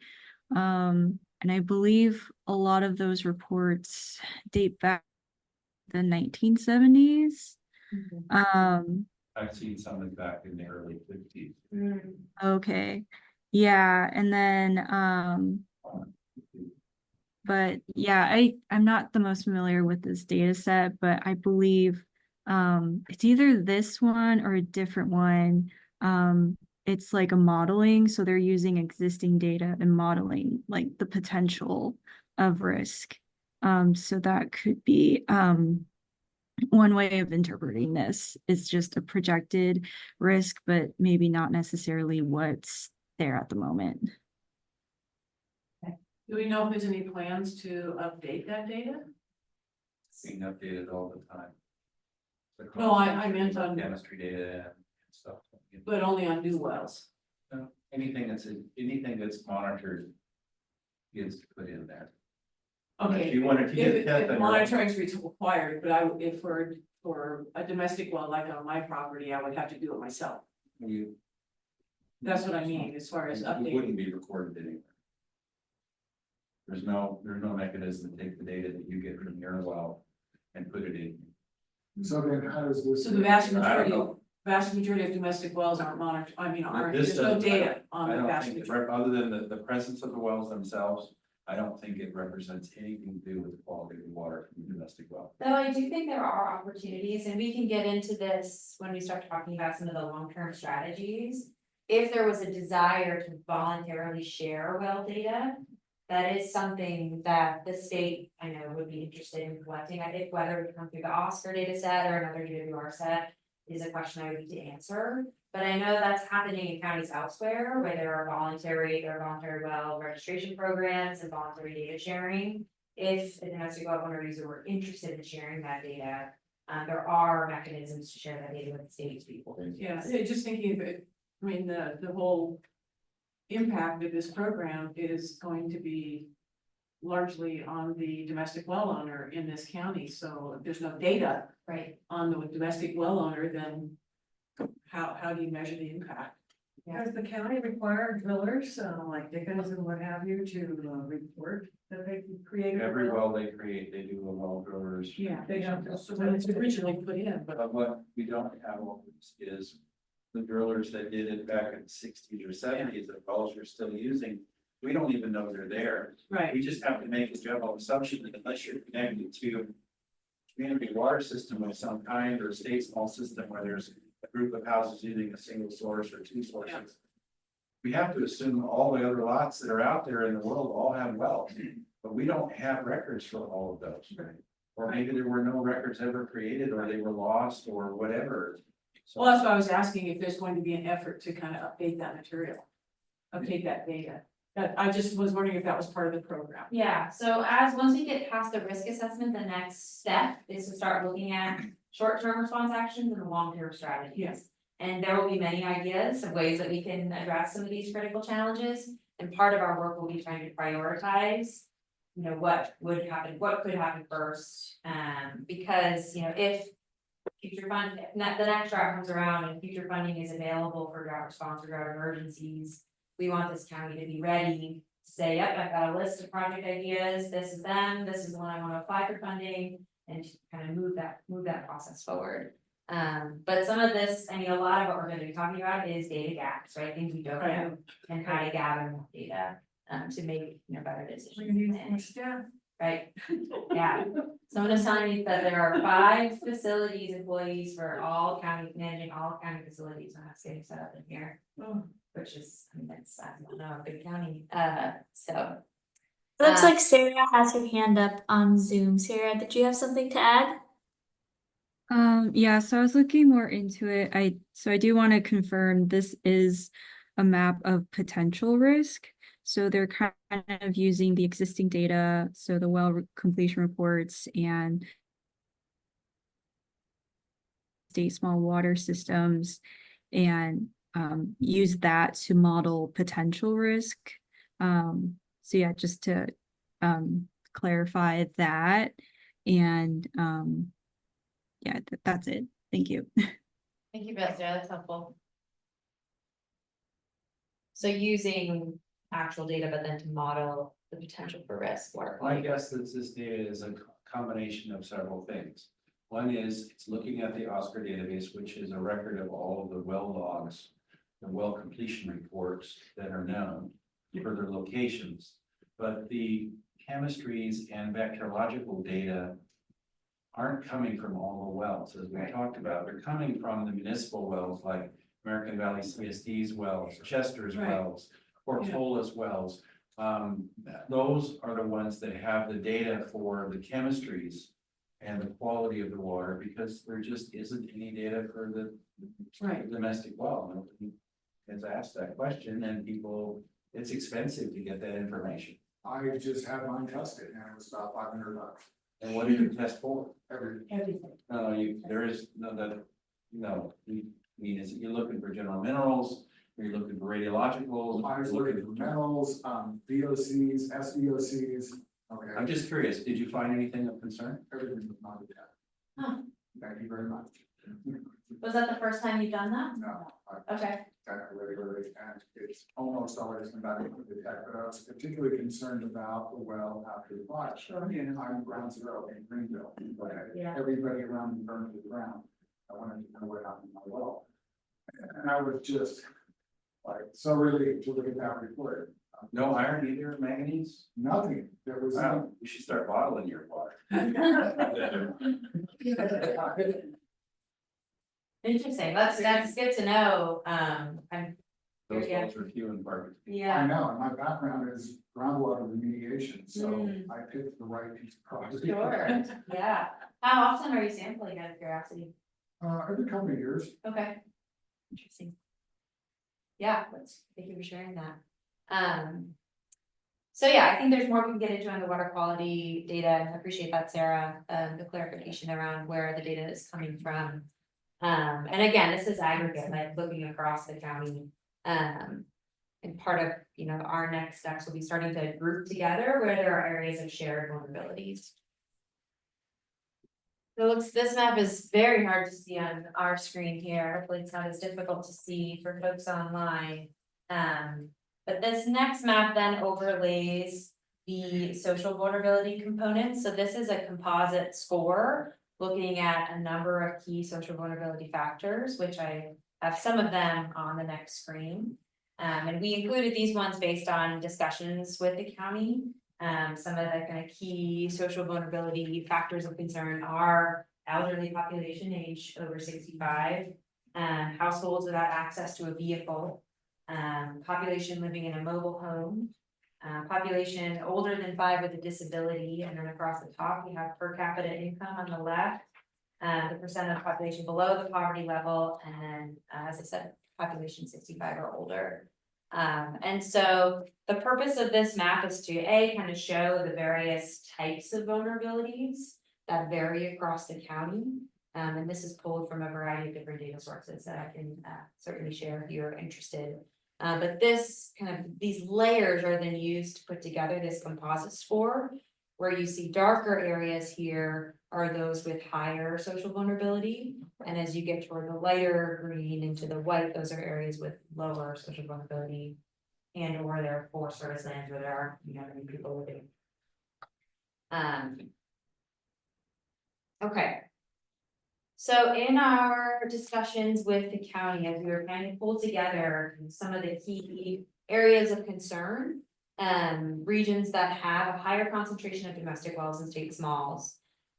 And I believe a lot of those reports date back to the 1970s. I've seen some of back in the early 50s. Okay. Yeah, and then but yeah, I'm not the most familiar with this data set, but I believe it's either this one or a different one. It's like a modeling, so they're using existing data and modeling like the potential of risk. So that could be one way of interpreting this. It's just a projected risk, but maybe not necessarily what's there at the moment. Do we know if there's any plans to update that data? Being updated all the time. No, I meant on, Chemistry data and stuff. but only on new wells. Anything that's monitored gets put in there. Okay. If you wanted to If get monitoring is required, but if for a domestic well, like on my property, I would have to do it myself. you. That's what I mean, as far as It updating. wouldn't be recorded anywhere. There's no mechanism to take the data that you get from your well and put it in. So then how does this? So the vast I don't majority of domestic wells aren't monitored, This there's no doesn't- data on I the don't vast think, majority. other than the presence of the wells themselves, I don't think it represents anything to do with the quality of the water from the domestic well. Though I do think there are opportunities, and we can get into this when we start talking about some of the long-term strategies. If there was a desire to voluntarily share well data, that is something that the state, I know, would be interested in collecting. I think whether it comes through the Oscar data set or another DWR set is a question I would need to answer. But I know that's happening in counties elsewhere where there are voluntary well registration programs and voluntary data sharing. If the domestic well owner user were interested in sharing that data, there are mechanisms to share that data with the state people. Yeah, just thinking of it, I mean, the whole impact of this program is going to be largely on the domestic well owner in this county, so if there's no data Right. on the domestic well owner, then how do you measure the impact? Does the county require drillers, like Dickens and what have you, to report that they created? Every well they create, they do a well drillers. Yeah. They have to. So when it's originally put in, But what we don't have always is the drillers that did it back in the 60s or 70s, the wells you're still using. We don't even know they're there. right, We just have to make a general assumption that unless you're connected to community water system of some kind or a state small system where there's a group of houses using a single source or two sources. We have to assume all the other lots that are out there in the world all have wells, but we don't have records for all of those. Or maybe there were no records ever created, or they were lost, or whatever. So- Well, that's why I was asking if there's going to be an effort to kind of update that material, update that data. I just was wondering if that was part of the program. Yeah, so once we get past the risk assessment, the next step is to start looking at short-term response actions and long-term strategies. Yes. And there will be many ideas of ways that we can address some of these critical challenges, and part of our work will be trying to prioritize. You know, what would happen, what could happen first, because, you know, if future fund, if the next drought comes around and future funding is available for drought response or drought emergencies. We want this county to be ready to say, yep, I've got a list of project ideas, this is them, this is the one I want to apply for funding. And to kind of move that process forward. But some of this, I mean, a lot of what we're gonna be talking about is data gaps, right? Things we don't know and how to gather more data, to make, you know, better decisions. Right, yeah. Someone is telling me that there are 5 facilities employees for all county, managing all county facilities, and that's getting set up in here. Which is, I mean, it's, I don't know, a big county, so. Looks like Sarah has her hand up on Zoom. Sarah, did you have something to add? Yeah, so I was looking more into it. I do want to confirm this is a map of potential risk. So they're kind of using the existing data, so the well completion reports and state small water systems, and use that to model potential risk. So yeah, just to clarify that, and yeah, that's it. Thank you. Thank you, Sarah, that's helpful. So using actual data, but then to model the potential for risk water My quality. guess is this data is a combination of several things. One is it's looking at the Oscar database, which is a record of all of the well logs, the well completion reports that are known for their locations. But the chemistries and bacteriological data aren't coming from all the wells, as we talked about. They're coming from the municipal wells like American Valley CSD's wells, Chester's wells, Portola's wells. Those are the ones that have the data for the chemistries and the quality of the water, because there just isn't any data for the domestic well. Nobody has asked that question, and people, it's expensive to get that information. I just had mine tested and it was about $500. And what did you test for? Everything. No, there is no, that, no, I mean, is it, you're looking for general minerals, are you looking for radiologicals? I was looking for minerals, VOCs, SVOCs. Okay. I'm just curious, did you find anything of concern? Everything was not a Huh. Thank you very much. Was that the first time you've done that? No, I Okay, done it regularly, and it's almost always come back into the tech, but I was particularly concerned about the well after the fire. Sure. And I'm ground zero in Greenville, but Yeah. everybody around me burned to the ground. I wanted to know what happened to my well. And I was just like, so relieved to look at that report. No iron either, manganese? Nothing, there was. Wow, you should start bottling your water. interesting, that's good to know, Those Yeah. wells are few and far between. I yeah, know, and my background is groundwater remediation, so Mm. I picked the right piece of property. sure, yeah. How often are you sampling, out of curiosity? Every couple of years. Okay. Interesting. Yeah, thank you for sharing that. So yeah, I think there's more we can get into on the water quality data, and I appreciate that, Sarah, the clarification around where the data is coming from. And again, this is aggregate, like looking across the county. And part of, you know, our next steps will be starting to group together where there are areas of shared vulnerabilities. So this map is very hard to see on our screen here. Hopefully it's not as difficult to see for folks online. But this next map then overlays the social vulnerability components. So this is a composite score looking at a number of key social vulnerability factors, which I have some of them on the next screen. And we included these ones based on discussions with the county. Some of the kind of key social vulnerability factors of concern are elderly population age over 65, households without access to a vehicle, population living in a mobile home, population older than 5 with a disability, and then across the top we have per capita income on the left, the percent of the population below the poverty level, and then, as I said, population 65 or older. And so the purpose of this map is to kind of show the various types of vulnerabilities that vary across the county. And this is pulled from a variety of different data sources that I can certainly share if you're interested. But this these layers are then used to put together this composite score, where you see darker areas here are those with higher social vulnerability. And as you get toward the lighter green into the white, those are areas with lower social vulnerability, and or there are forest service lands where there are, many people living. Okay. So in our discussions with the county, as we were trying to pull together some of the key areas of concern, regions that have a higher concentration of domestic wells and state smalls,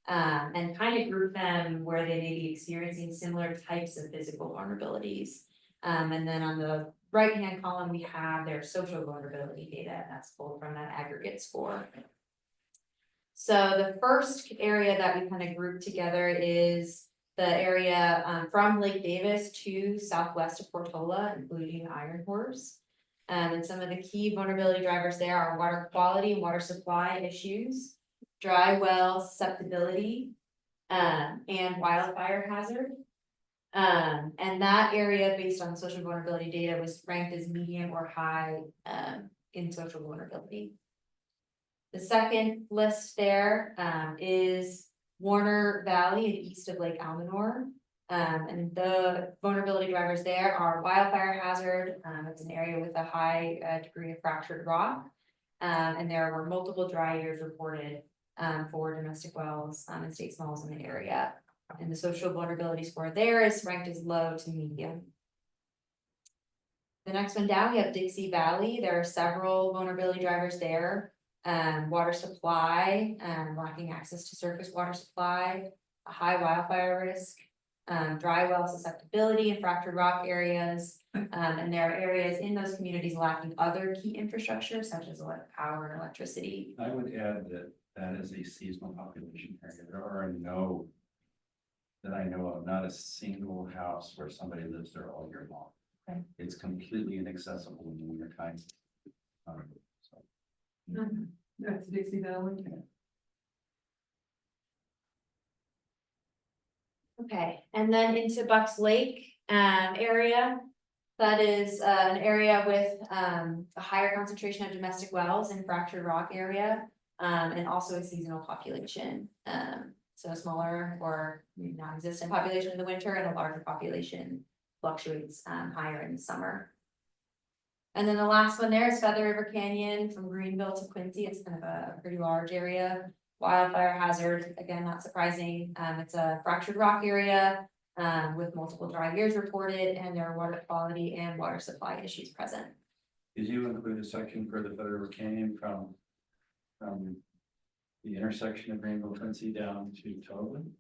and kind of group them where they may be experiencing similar types of physical vulnerabilities. And then on the right-hand column, we have their social vulnerability data, and that's pulled from that aggregate score. So the first area that we kind of grouped together is the area from Lake Davis to southwest of Portola, including Iron Horse. And some of the key vulnerability drivers there are water quality and water supply issues, dry well susceptibility, and wildfire hazard. And that area, based on social vulnerability data, was ranked as medium or high in social vulnerability. The second list there is Warner Valley and east of Lake Almanor. And the vulnerability drivers there are wildfire hazard. It's an area with a high degree of fractured rock. And there were multiple dry years reported for domestic wells and state smalls in the area. And the social vulnerability score there is ranked as low to medium. The next one down, we have Dixie Valley. There are several vulnerability drivers there. Water supply, lacking access to surface water supply, a high wildfire risk, dry well susceptibility and fractured rock areas. And there are areas in those communities lacking other key infrastructure such as power and electricity. I would add that that is a seasonal population area. There are that I know of, not a single house where somebody lives there all year long. Okay. It's completely inaccessible in the winter time. That's Dixie Valley. Okay, and then into Bucks Lake area. That is an area with a higher concentration of domestic wells and fractured rock area, and also a seasonal population. So a smaller or non-existent population in the winter and a larger population fluctuates higher in the summer. And then the last one there is Feather River Canyon from Greenville to Quincy. It's kind of a pretty large area. Wildfire hazard, again, not surprising. It's a fractured rock area with multiple dry years reported, and there are water quality and water supply issues present. Did you include a section for the Feather River Canyon from the intersection of Greenville, Quincy down to Tobin?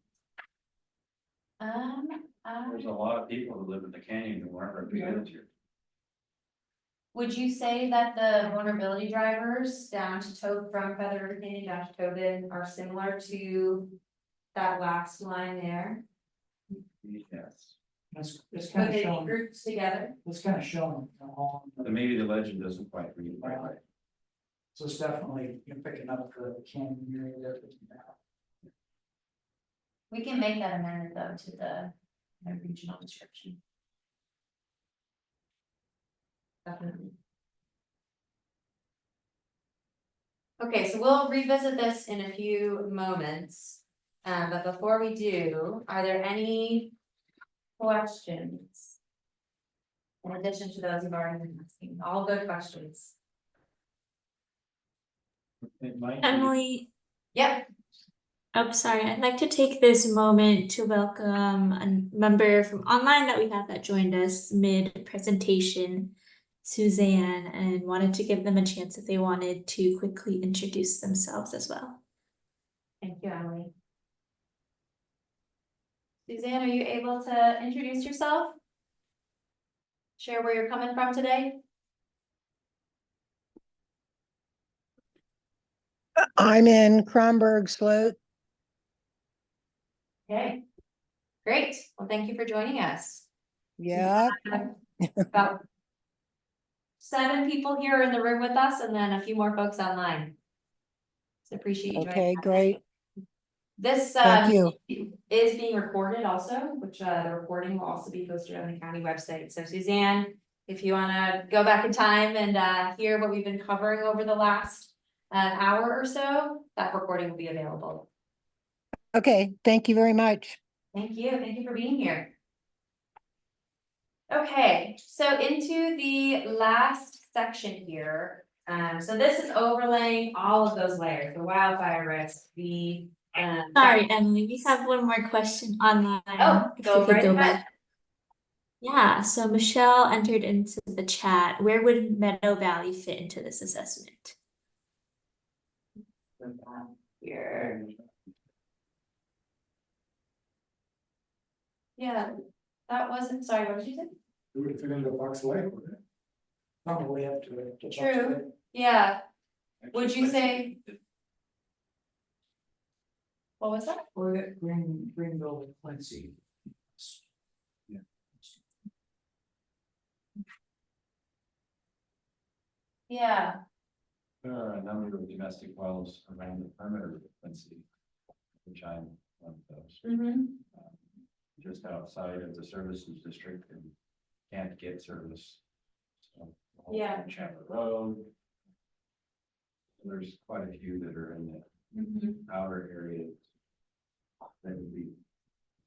There's a lot of people who live in the canyon who weren't represented here. Would you say that the vulnerability drivers down to from Feather River Canyon down to Tobin are similar to that last line there? Yes. It's Would kind of they be showing, grouped together? it's kind of showing along. But maybe the legend doesn't quite read it right. So it's definitely, you're picking up the canyon area there. We can make that amendment though to the regional description. Definitely. Okay, so we'll revisit this in a few moments. But before we do, are there any questions? In addition to those you've already been asking, all good questions. It might be. Emily, Yep. oh, sorry, I'd like to take this moment to welcome a member from online that we have that joined us mid-presentation, Suzanne, and wanted to give them a chance if they wanted to quickly introduce themselves as well. Thank you, Emily. Suzanne, are you able to introduce yourself? Share where you're coming from today? I'm in Kronberg Sloat. Okay, Great. Well, thank you for joining us. Yeah, About 7 people here in the room with us and then a few more folks online. So appreciate you joining okay, us. great. This Thank you. is being recorded also, which the recording will also be posted on the county website. So Suzanne, if you want to go back in time and hear what we've been covering over the last hour or so, that recording will be available. Okay, thank you very much. Thank you. Thank you for being here. Okay, so into the last section here. So this is overlaying all of those layers, the wildfire risk, the Sorry, Emily, we have one more question online. Oh, If go we could right go ahead. back. Yeah, so Michelle entered into the chat. Where would Meadow Valley fit into this assessment? Here. Yeah, that wasn't, sorry, what did you say? It would fit into Bucks Lake, wouldn't it? Probably have to. True, yeah. Would you say? What was that? Or that Greenville and Quincy. Yeah, There are a number of domestic wells around the perimeter of Quincy, which I'm one of those. Just outside of the services district and can't get service. So, Yeah. Chandler Road. There's quite a few that are in the outer areas. That would be.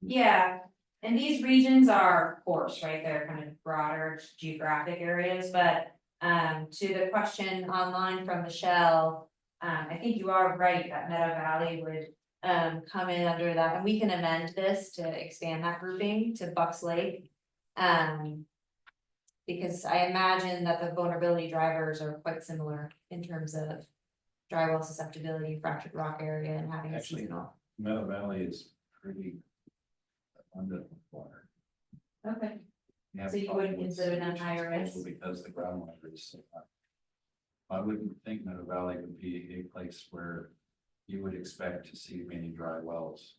yeah, and these regions are, of course, right, they're kind of broader geographic areas, but to the question online from Michelle, I think you are right that Meadow Valley would come in under that, and we can amend this to expand that grouping to Bucks Lake. Because I imagine that the vulnerability drivers are quite similar in terms of drywall susceptibility, fractured rock area, and having a Actually, seasonal. Meadow Valley is pretty abundant with water. Okay. have So you wouldn't problems consider them with higher risk? disposal because the groundwater is so high. I wouldn't think Meadow Valley would be a place where you would expect to see many dry wells.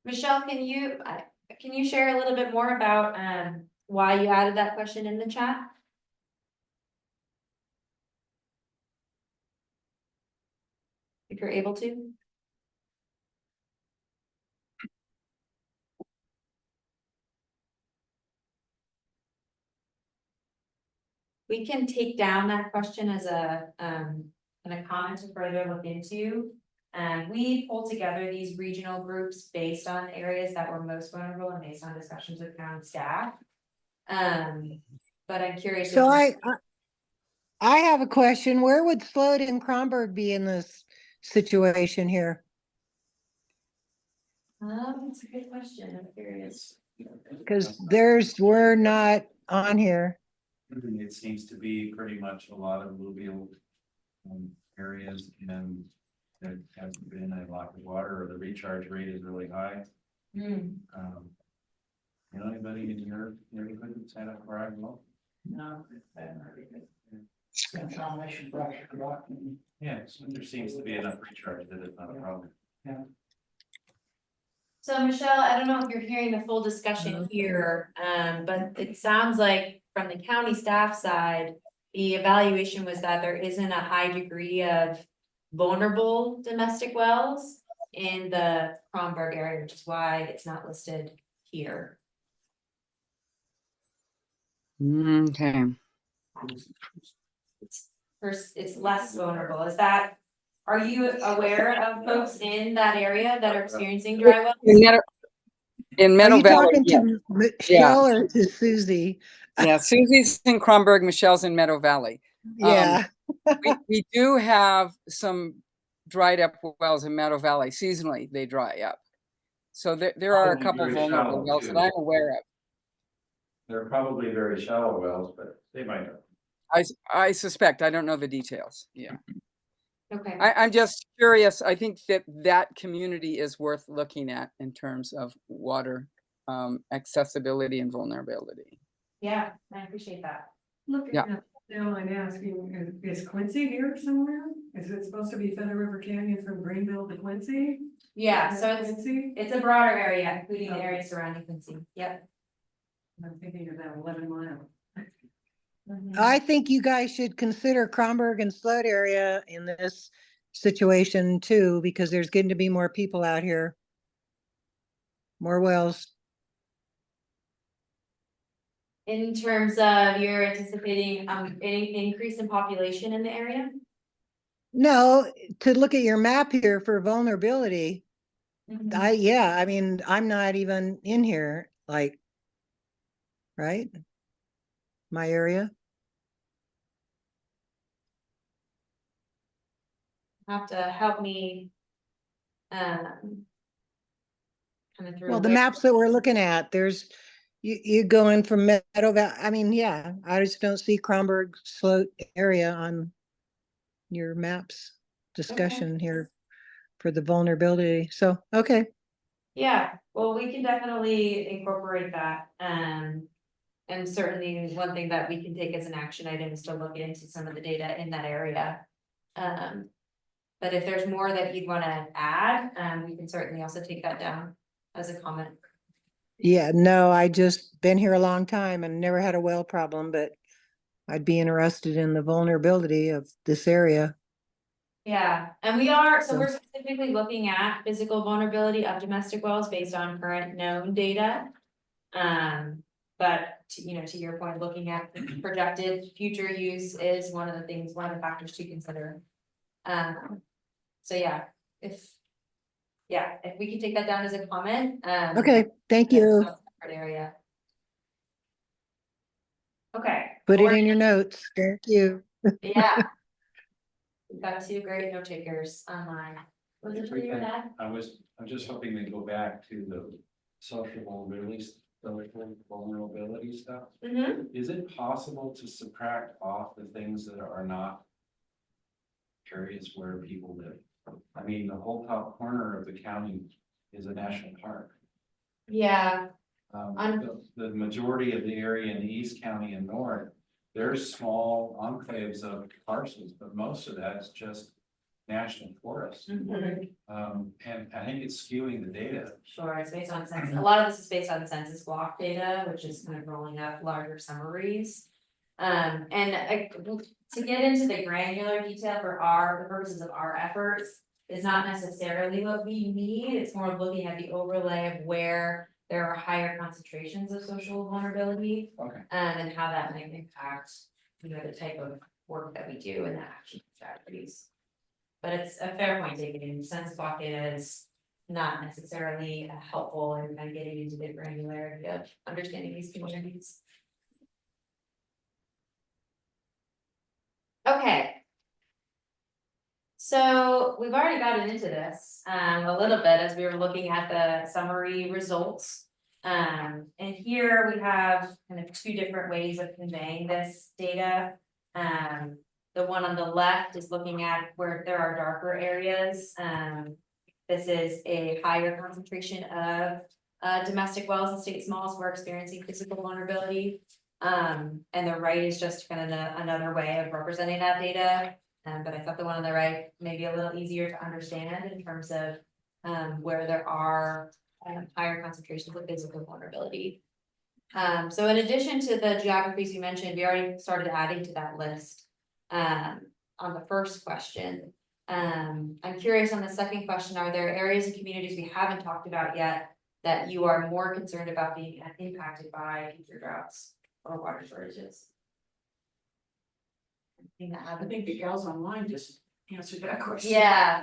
Michelle, can you share a little bit more about why you added that question in the chat? If you're able to. We can take down that question as a comment to further look into. We pulled together these regional groups based on areas that were most vulnerable and based on discussions with county staff. But I'm curious. So I have a question. Where would Sloat and Kronberg be in this situation here? That's a good question. I'm curious. Because we're not on here. It seems to be pretty much a lot of alluvial areas, and there hasn't been a lot of water, or the recharge rate is really high. You know anybody in your neighborhood that's had a fire well? No, I haven't heard of it. It's been a combination fractured rock. Yeah, so there seems to be enough recharge that it's not a problem. Yeah. So Michelle, I don't know if you're hearing the full discussion here, but it sounds like from the county staff side, the evaluation was that there isn't a high degree of vulnerable domestic wells in the Kronberg area, which is why it's not listed here. Okay. It's less vulnerable. Are you aware of folks in that area that are experiencing dry wells? In Are Meadow you Valley, talking yeah. to Michelle or to Susie? Yeah, Susie's in Kronberg, Michelle's in Meadow Valley. Yeah. We do have some dried up wells in Meadow Valley. Seasonally, they dry up. So there are a Probably couple very vulnerable shallow, wells too. that I'm aware of. They're probably very shallow wells, but they might have. I suspect, I don't know the details. Yeah. Okay. I'm just curious. I think that community is worth looking at in terms of water accessibility and vulnerability. Yeah, I appreciate that. Look Yeah. at Now I'm asking, is Quincy here somewhere? Is it supposed to be Feather River Canyon from Greenville to Quincy? Yeah, Is so that it's, Quincy? it's a broader area, including the Okay. area surrounding Quincy. Yep. I'm thinking of that 11 mile. I think you guys should consider Kronberg and Sloat area in this situation too, because there's getting to be more people out here. More wells. In terms of you're anticipating increase in population in the area? No, to look at your map here for vulnerability, yeah, I mean, I'm not even in here, like, right? My area. Have to help me. Kind of through. Well, the where- maps that we're looking at, there's, you going from Meadow Valley, I mean, yeah, I just don't see Kronberg Sloat area on your maps discussion here for the vulnerability. So, okay. Yeah, well, we can definitely incorporate that, and certainly one thing that we can take as an action item is to look into some of the data in that area. But if there's more that you'd wanna add, we can certainly also take that down as a comment. Yeah, no, I just been here a long time and never had a well problem, but I'd be interested in the vulnerability of this area. Yeah, and we are, so So- we're specifically looking at physical vulnerability of domestic wells based on current known data. But to your point, looking at projected future use is one of the things, one of the factors to consider. So yeah, if we can take that down as a comment. Okay, thank that's you. a separate area. Okay. Put it we're- in your notes. Thank you. Yeah. We've got two great note takers online. Was it If we for you, can- Dad? I'm just hoping they go back to the social vulnerability stuff. Mm-hmm. Is it possible to subtract off the things that are not areas where people live? I mean, the whole top corner of the county is a national park. Yeah, The majority of the area in the East County and North, there's small enclaves of parcels, but most of that is just national forest. mhm. And I think it's skewing the data. Sure, it's based on census, a lot of this is based on census block data, which is kind of rolling up larger summaries. To get into the granular detail for the purposes of our efforts is not necessarily what we need, it's more of looking at the overlay of where there are higher concentrations of social vulnerability. Okay. And how that might impact, the type of work that we do and the action strategies. But it's a fair point taken, in census block data is not necessarily helpful in kind of getting into the granularity of understanding these communities. Okay. So we've already gotten into this a little bit as we were looking at the summary results. And here we have kind of two different ways of conveying this data. The one on the left is looking at where there are darker areas. This is a higher concentration of domestic wells and state smalls who are experiencing physical vulnerability. And the right is just kind of another way of representing that data. But I thought the one on the right may be a little easier to understand in terms of where there are higher concentrations of physical vulnerability. So in addition to the geographies you mentioned, we already started adding to that list on the first question. I'm curious on the second question, are there areas and communities we haven't talked about yet that you are more concerned about being impacted by future droughts or water shortages? I think the gals online just answered that question. Yeah.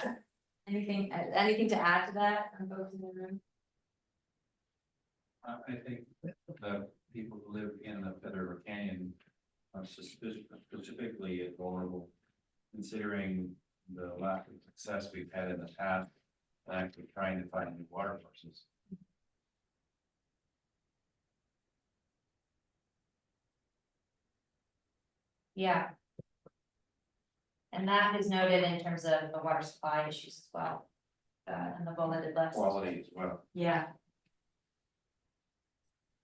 Anything to add to that from folks in the room? I think the people who live in the Feather River Canyon are specifically vulnerable, considering the lack of success we've had in the past, actually trying to find new water sources. Yeah. And that is noted in terms of the water supply issues as well. And the bulleted list. Quality as well. Yeah.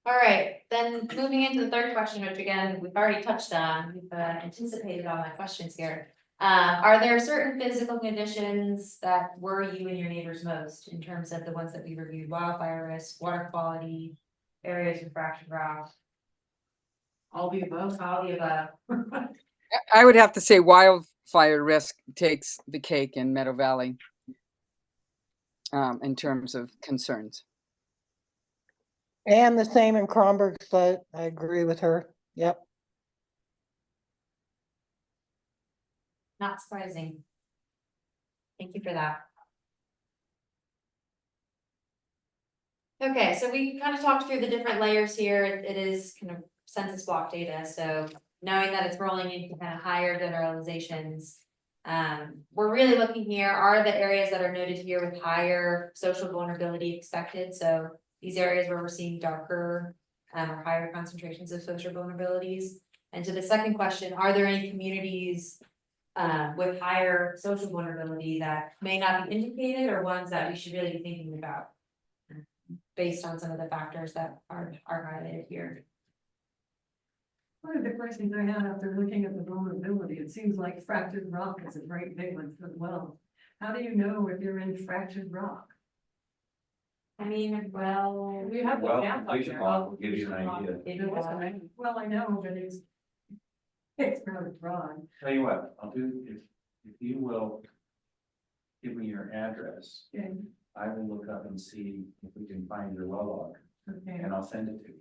All right, then moving into the third question, which again, we've already touched on, we've anticipated all my questions here. Are there certain physical conditions that worry you and your neighbors most in terms of the ones that we reviewed? Wildfire risk, water quality, areas of fractured rock, All the above. all the above. I would have to say wildfire risk takes the cake in Meadow Valley. In terms of concerns. And the same in Kronberg Sloat. I agree with her. Yep. Not surprising. Thank you for that. Okay, so we kind of talked through the different layers here. It is kind of census block data, so knowing that it's rolling into kind of higher generalizations. We're really looking here, are the areas that are noted here with higher social vulnerability expected, so these areas where we're seeing darker or higher concentrations of social vulnerabilities. And to the second question, are there any communities with higher social vulnerability that may not be indicated, or ones that we should really be thinking about based on some of the factors that are highlighted here? One of the questions I had after looking at the vulnerability, it seems like fractured rock is a great big one as well. How do you know if you're in fractured rock? I mean, well, We have. Well, completion log will give you an idea. Well, I know, but it's really broad. Tell you what, I'll do, if you will give me your address, Okay, I will look up and see if we can find your well log, okay. and I'll send it to you.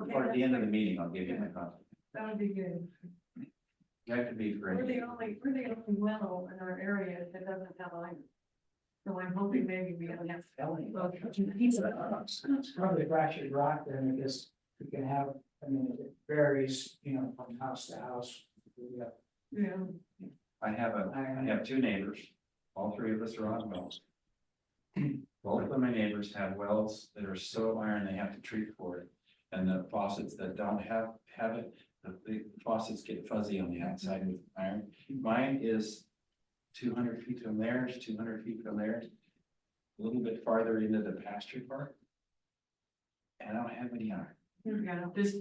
Okay, Or at the end of the meeting, I'll give you my contact. that would be good. You have to be for We're the anything. only well in our area that doesn't have iron. So I'm hoping maybe we don't have. It's probably fractured rock then, because we can have, I mean, it varies, you know, from house to house. Yeah. Yeah. I have two neighbors, all three of us are on wells. Both of my neighbors have wells that are so iron they have to treat for it. And the faucets that don't have it, the faucets get fuzzy on the outside with iron. Mine is 200 feet from theirs, 200 feet from theirs, a little bit farther into the pasture part. And I don't have any iron. Yeah. There's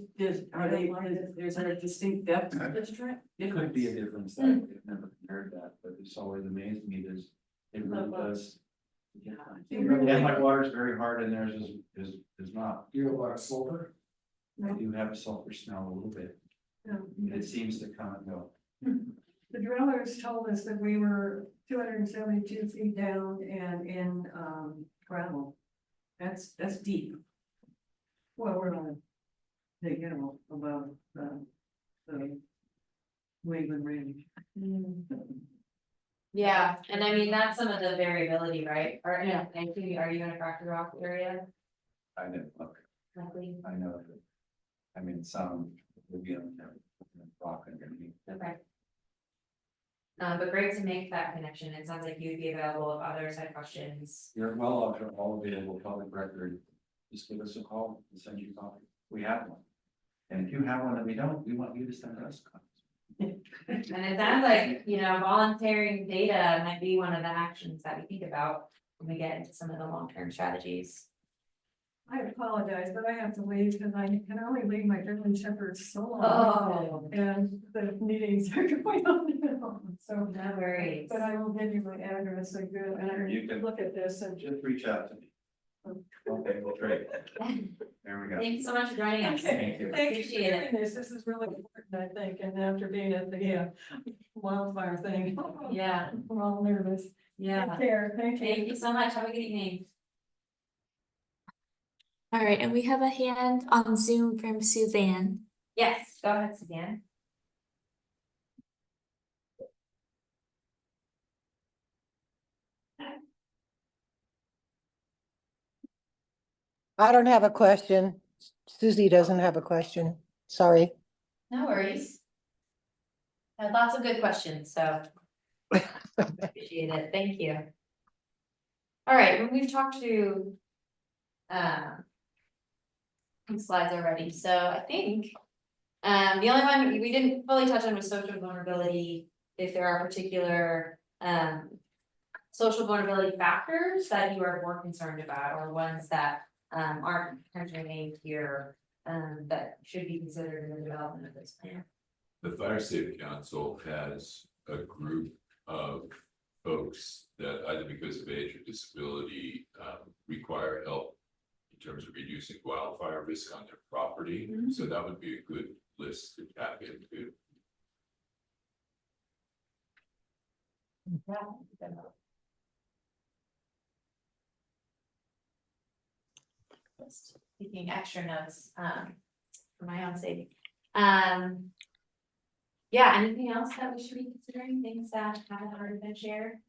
a distinct depth difference? It could be a difference, I've never compared that, but it's always amazed me, it really does. And my water's very hard and theirs is not. You have a lot of sulfur? I do have a sulfur smell a little bit, it seems to come and go. The drillers told us that we were 272 feet down and in gravel. That's deep. Well, we're on, you know, above the Waveland Range. Yeah, and I mean, that's some of the variability, right? Or, yeah, are you in a fractured rock area? I didn't look, Roughly? I know that. I mean, some will be on the rock underneath. Okay. But great to make that connection. It sounds like you'd be available if others had questions. Your well logs are all available public record. Just give us a call, we'll send you a copy. We have one. And if you have one that we don't, we want you to send us copies. And it sounds like, you know, volunteering data might be one of the actions that we think about when we get into some of the long-term strategies. I apologize, but I have to leave because I can only leave my German shepherds so long. Oh. And the meetings are going on now, so. No worries. But I will give you my address and go, and You can- look at this and. Just reach out to me. Okay, well, great. There we go. Thank you so much for joining us. Thank you. Thank you for Appreciate it. doing this. This is really important, I think, and after being at the wildfire thing. Yeah, We're all nervous. yeah. Take care, thank you. Thank you so much. Have a good evening. All right, and we have a hand on Zoom from Suzanne. Yes, go ahead, Suzanne. I don't have a question. Susie doesn't have a question. Sorry. No worries. Had lots of good questions, so appreciate it. Thank you. All right, when we've talked to these slides already, so I think the only one we didn't fully touch on was social vulnerability. If there are particular social vulnerability factors that you are more concerned about, or ones that aren't potentially named here that should be considered in the development of this plan. The Fire Safety Council has a group of folks that either because of age or disability require help in terms of reducing wildfire risk on their property. So that would be a good list to tap into. Just taking extra notes, for my own sake. Yeah, anything else that we should be considering, things that haven't already been shared?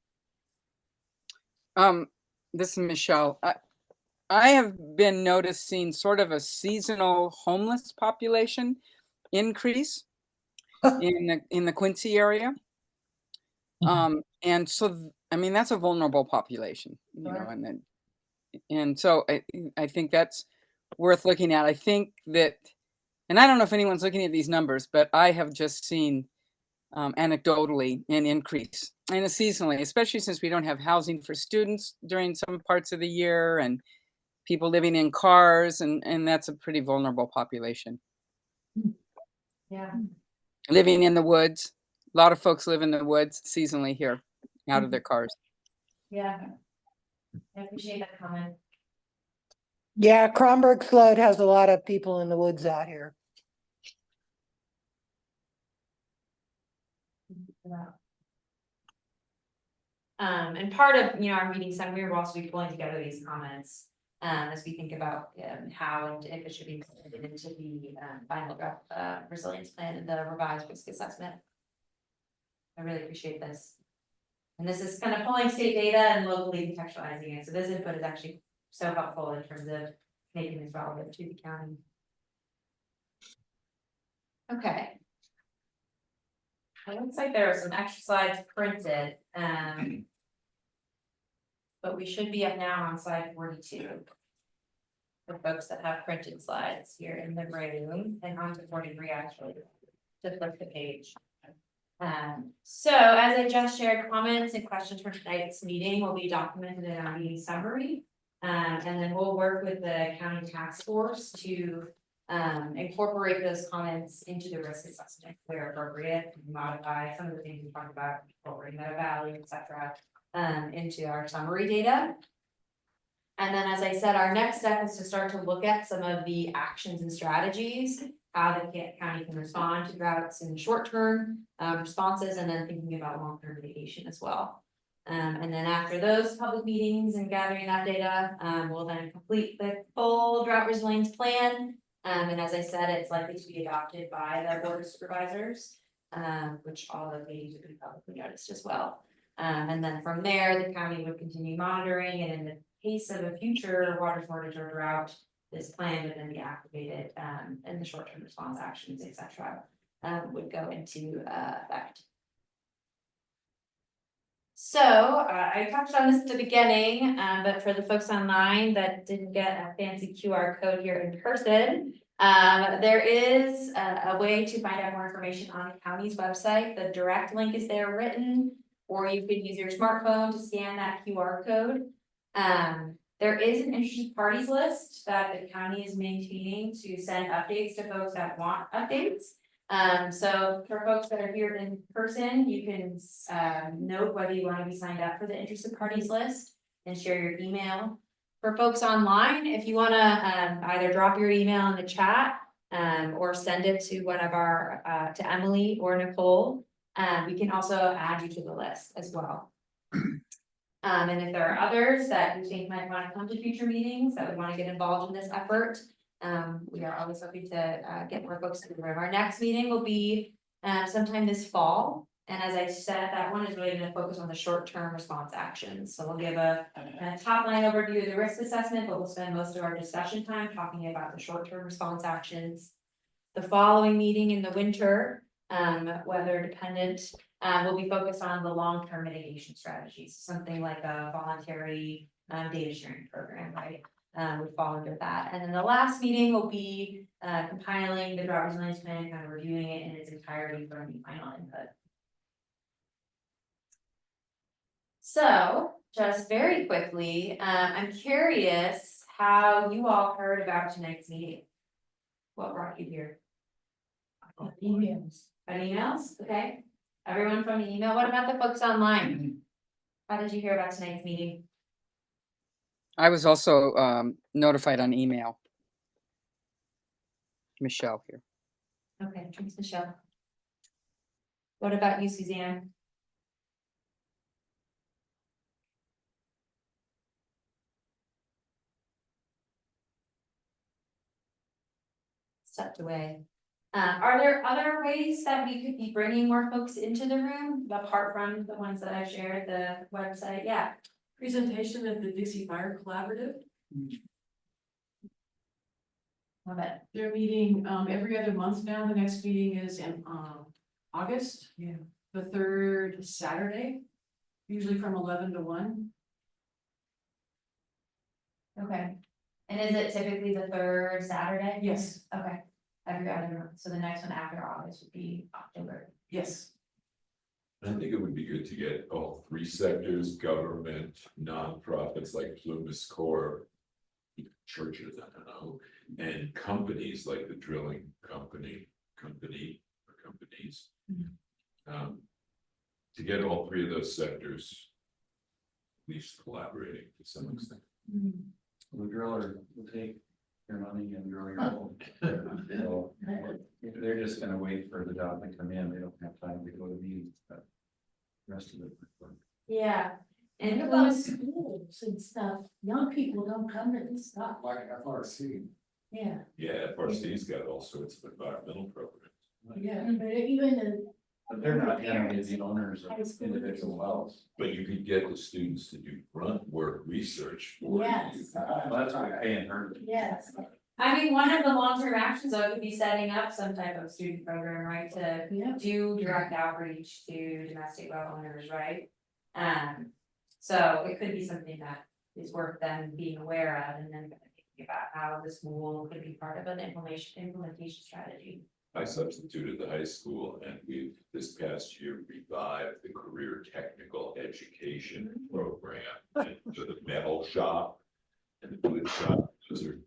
This is Michelle. I have been noticing sort of a seasonal homeless population increase in the Quincy area. And so, I mean, that's a vulnerable population, you know, and so I think that's worth looking at. I think that, and I don't know if anyone's looking at these numbers, but I have just seen anecdotally an increase and seasonally, especially since we don't have housing for students during some parts of the year and people living in cars, and that's a pretty vulnerable population. Yeah. Living in the woods. A lot of folks live in the woods seasonally here, out of their cars. Yeah. I appreciate that comment. Yeah, Kronberg flood has a lot of people in the woods out here. And part of, our meeting summary, we'll also be pulling together these comments, as we think about, how and if it should be included into the, final draft, resilience plan and the revised risk assessment. I really appreciate this. And this is kind of pulling state data and locally contextualizing it, so this input is actually so helpful in terms of making this relevant to the county. Okay. It looks like there are some extra slides printed, but we should be up now on slide 42. For folks that have printed slides here in the room, and on to 43 actually, to flip the page. So as I just shared, comments and questions for tonight's meeting will be documented in our meeting summary. And then we'll work with the county task force to incorporate those comments into the risk assessment where appropriate, modify some of the things we talked about, incorporating meta value, etc., into our summary data. And then, as I said, our next step is to start to look at some of the actions and strategies, how the county can respond to droughts in short-term responses, and then thinking about long-term mitigation as well. And then after those public meetings and gathering that data, we'll then complete the full drought resilience plan. And as I said, it's likely to be adopted by the board of supervisors, which all the meetings will be publicly noticed as well. And then from there, the county would continue monitoring, and in the case of a future water shortage or drought, this plan would then be activated, and the short-term response actions, etc., would go into effect. So I touched on this at the beginning, but for the folks online that didn't get a fancy QR code here in person, there is a way to find out more information on the county's website. The direct link is there written, or you can use your smartphone to scan that QR code. There is an interested parties list that the county is maintaining to send updates to folks that want updates. So for folks that are here in person, you can note whether you want to be signed up for the interested parties list and share your email. For folks online, if you want to either drop your email in the chat or send it to one of our to Emily or Nicole, we can also add you to the list as well. And if there are others that you think might want to come to future meetings that would want to get involved in this effort, we are always hoping to get more folks in the room. Our next meeting will be sometime this fall. And as I said, that one is really going to focus on the short-term response actions. So we'll give a top line overview of the risk assessment, but we'll spend most of our discussion time talking about the short-term response actions. The following meeting in the winter, weather dependent, will be focused on the long-term mitigation strategies, something like a voluntary data sharing program, right? Would fall under that. And then the last meeting will be compiling the drought resilience plan, kind of reviewing it in its entirety for any final input. So just very quickly, I'm curious how you all heard about tonight's meeting. What brought you here? Emails. By emails, okay? Everyone from the email, what about the folks online? How did you hear about tonight's meeting? I was also notified on email. Michelle here. Okay, thanks, Michelle. What about you, Suzanne? Stepped away. Are there other ways that we could be bringing more folks into the room, apart from the ones that I shared, the website? Yeah. Presentation of the Dixie Fire Collaborative. Love it. They're meeting every other month now. The next meeting is in August. Yeah. The third Saturday, usually from 11 to 1. Okay. And is it typically the third Saturday? Yes. Okay. Every other month. So the next one after August would be October. Yes. I think it would be good to get all three sectors, government, nonprofits like Plumas Corps, churches, I don't know, and companies like the drilling company or companies. To get all three of those sectors at least collaborating to some extent. The driller will take your money and drill your hole. So, if they're just gonna wait for the job to come in, they don't have time to go to meetings, but the rest of it. Yeah. And And about schools and stuff, young people don't come to this stuff. Like FRC. Yeah, Yeah, FRC's got all sorts of environmental programs. yeah, but even But they're not gonna be the owners of individual wells. But you could get the students to do grunt work research for you. Yes. That's why paying her. yes, I mean, one of the long-term actions though could be setting up some type of student program, right, to yeah. do direct outreach to domestic well owners, right? So it could be something that is worth them being aware of and then thinking about how the school could be part of an implementation strategy. I substituted the high school and we've this past year revived the career technical education program. And so the metal shop and the wood shop, those are,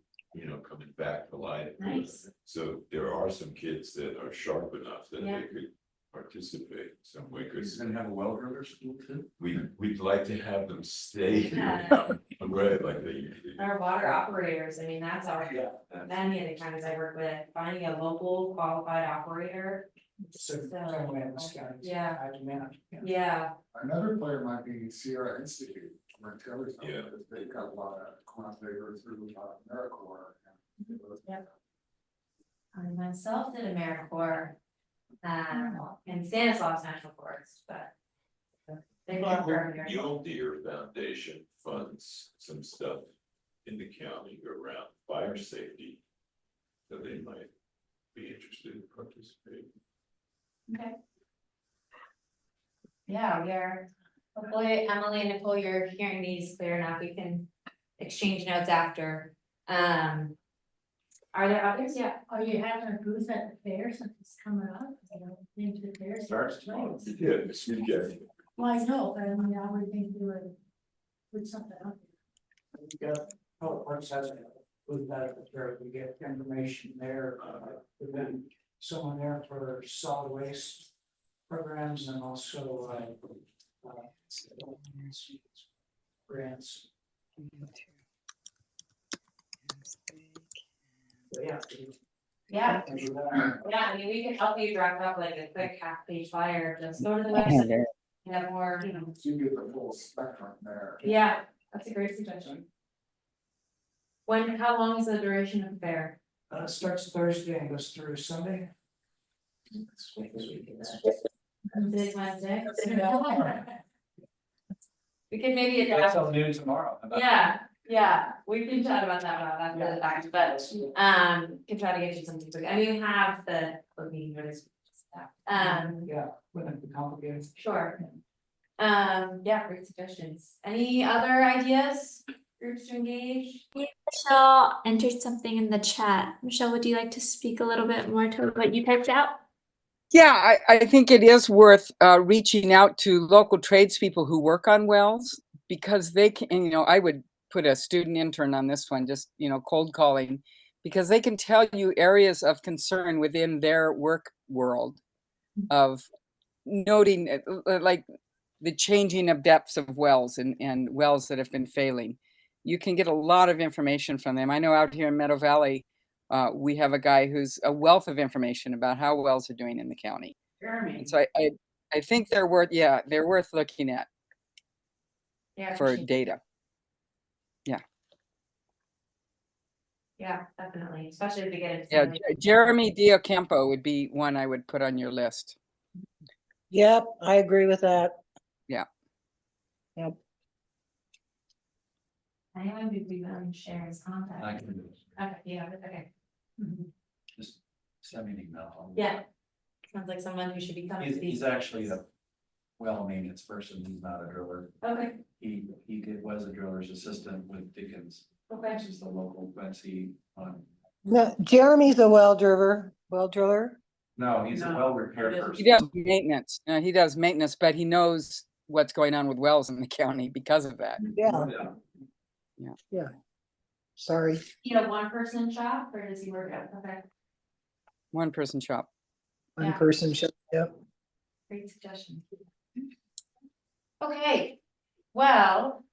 coming back to life. Nice. So there are some kids that are sharp enough that Yeah. they could participate in some way, He's because gonna have a well driller school too. we'd like to have them stay here. Yeah. Right, like they usually. Our water operators, I mean, that's our, Yeah. many of the kinds I work with, finding a local qualified operator. So, same way in this county. Yeah. I demand. Yeah, Another player might be Sierra Institute, where Taylor's, Yeah. because they've got a lot of clients they go through AmeriCorps. I myself did AmeriCorps, in Stanislaus National Forest, but. They love her. Mule Deer Foundation funds some stuff in the county around fire safety. So they might be interested in participating. Okay. Yeah, we are, hopefully Emily and Nicole, you're hearing these clear enough, we can exchange notes after. Are there others? Yeah. Are you having a booth at the fair since it's coming up? I don't think the fair Starts tomorrow. Yeah, this weekend. Well, I know, but I mean, I would think you would put something up. We got, Public Works has a booth out at the fair, we get information there, we've been someone there for solid waste programs and also, grants. But yeah. Yeah, yeah, I mean, we can help you draft up like a quick half-page flyer, just go to the website, you have more, So you get the full spectrum there. yeah, that's a great suggestion. How long is the duration of the fair? It starts Thursday and goes through Sunday. Today's Wednesday. We could maybe It's adapt, till noon tomorrow. yeah, we can chat about that, after the fact, but, can try to get you something quick, I mean, we have the meeting notice. Yeah, wouldn't be complicated. Sure. Yeah, great suggestions, any other ideas, groups to engage? Michelle entered something in the chat. Michelle, would you like to speak a little bit more to what you typed out? Yeah, I think it is worth reaching out to local tradespeople who work on wells, because they can, I would put a student intern on this one, just, cold calling because they can tell you areas of concern within their work world of noting like the changing of depths of wells and wells that have been failing. You can get a lot of information from them. I know out here in Meadow Valley, we have a guy who's a wealth of information about how wells are doing in the county. Jeremy. And so I think they're worth, yeah, they're worth looking at Yeah, for appreciate it. data. Yeah, definitely, especially if we get into. Yeah, some of the- Jeremy Diocampo would be one I would put on your list. Yep, I agree with that. Yeah. Yep. Anyone who'd be willing to share his contact? I can do it. Okay, yeah, okay. Just send me an email. Yeah. Sounds like someone who should be coming to these. He's actually a well maintenance person. He's not a driller. Okay, He was a driller's assistant with Dickens, okay. which is the local Betsy on. No, Jeremy's a well driller. No, he's a No, well repair it is- person. He does maintenance. He does maintenance, but he knows what's going on with wells in the county because of that. Yeah, Yeah. sorry. You know, one person shop or does he work out? Okay, One person shop. One Yeah. person show, yep. great suggestion. Okay, well.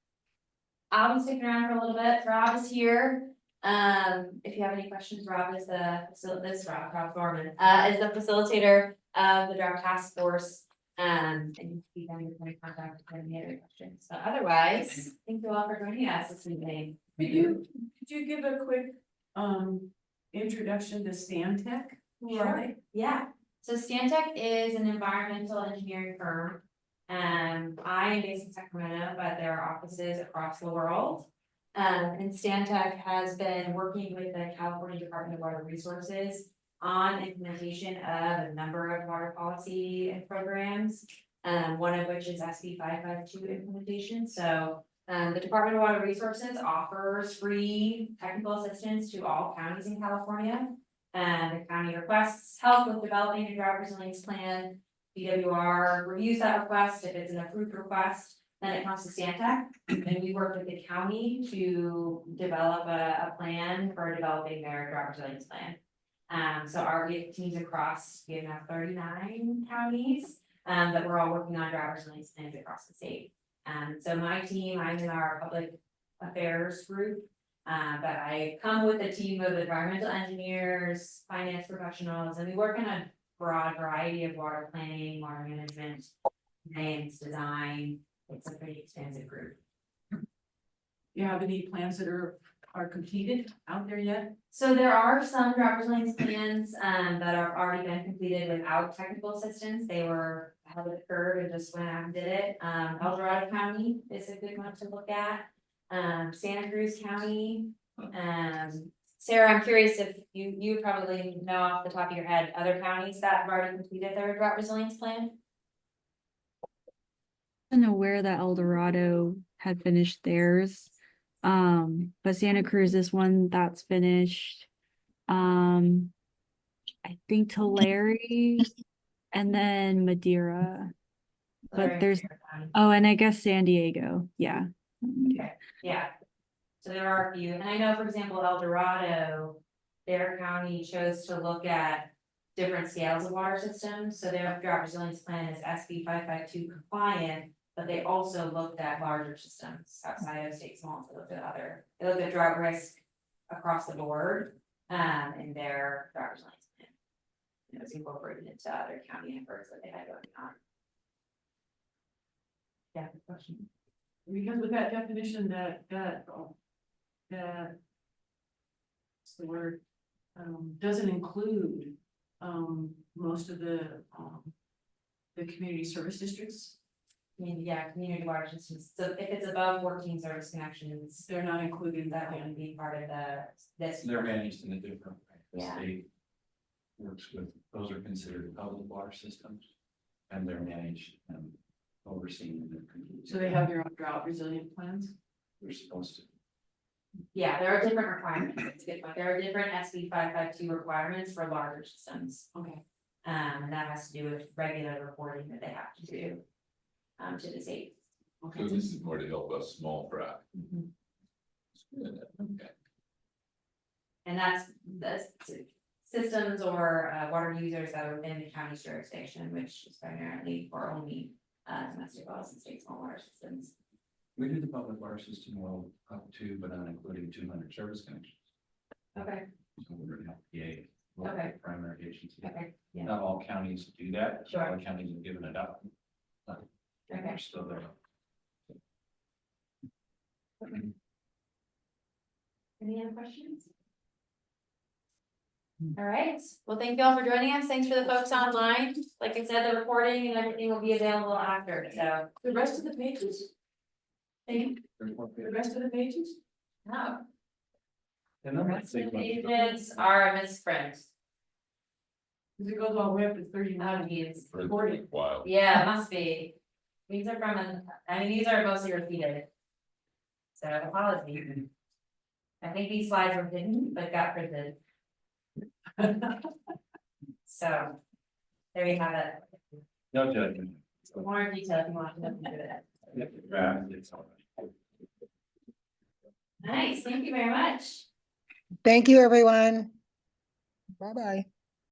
I'll be sticking around for a little bit. Rob is here. If you have any questions, Rob is Rob Gorman, is the facilitator of the Drought Task Force. And if you have any point of contact with any other questions, but otherwise, thank you all for joining us this evening. Could you give a quick, introduction to Stantec? Who are they? Yeah, so Stantec is an environmental engineering firm. I am based in Sacramento, but there are offices across the world. And Stantec has been working with the California Department of Water Resources on implementation of a number of water policy and programs. One of which is SB 552 implementation. So the Department of Water Resources offers free technical assistance to all counties in California. The county requests help with developing a drought resilience plan. BWR reviews that request. If it's an approved request, then it comes to Stantec. And we work with the county to develop a plan for developing their drought resilience plan. So we have teams across, we have now 39 counties, that we're all working on drought resilience plans across the state. So my team, I'm in our public affairs group. But I come with a team of environmental engineers, finance professionals, and we work in a broad variety of water planning, water management, maintenance, design. It's a pretty expansive group. You have any plans that are completed out there yet? So there are some drought resilience plans that have already been completed without technical assistance. They were ahead of the curve and just went out and did it. El Dorado County is a good one to look at. Santa Cruz County. Sarah, I'm curious if you probably know off the top of your head, other counties that have already completed their drought resilience plan? I'm aware that El Dorado had finished theirs. But Santa Cruz is one that's finished. I think Tulare and then Madeira. But there's, oh, and I guess San Diego, yeah. Okay, yeah. So there are a few, and I know, for example, El Dorado, their county chose to look at different scales of water systems, so their drought resilience plan is SB 552 compliant, but they also looked at larger systems outside of state small, they looked at drought risk across the board, in their drought resilience plan. It was incorporated into other county efforts that they had going on. Yeah, good question. Because with that definition that what's the word, doesn't include, most of the community service districts. Yeah, community water systems, so if it's above 14 service connections, They're not included in that that wouldn't one. be part of this. They're managed in a different way. The Yeah. state works with, those are considered public water systems. And they're managed and overseen. So they have their own drought resilient plans? They're supposed to. Yeah, there are different requirements, it's a good point, there are different SB 552 requirements for larger systems. Okay. And that has to do with regular reporting that they have to do. To the state. Okay. So this is more to help us small fry. Mhm. Okay. And that's systems or water users that are within the county's jurisdiction, which is primarily or only domestic wells and state stormwater systems. We do the public water system well up to, but not including 200 service connections. Okay, So we're gonna have PA, local Okay. primary agency. okay, yeah, Not all counties do that. Sure. All counties have given it up. But okay. We're still there. Any other questions? All right, well, thank you all for joining us. Thanks for the folks online. Like I said, the recording and everything will be available after, so. The rest of the pages, Thank the rest of the pages? No, And then the rest of the pages are misprint. Cause it goes all the way up to 39. These, Recording. Wow. yeah, it must be. These are I mean, these are mostly repeated. So apologies. I think these slides were hidden, but got printed. So, there you have it. No judgment. More detail if you want to look into it. It's all right. Nice, thank you very much. Thank you, everyone. Bye-bye.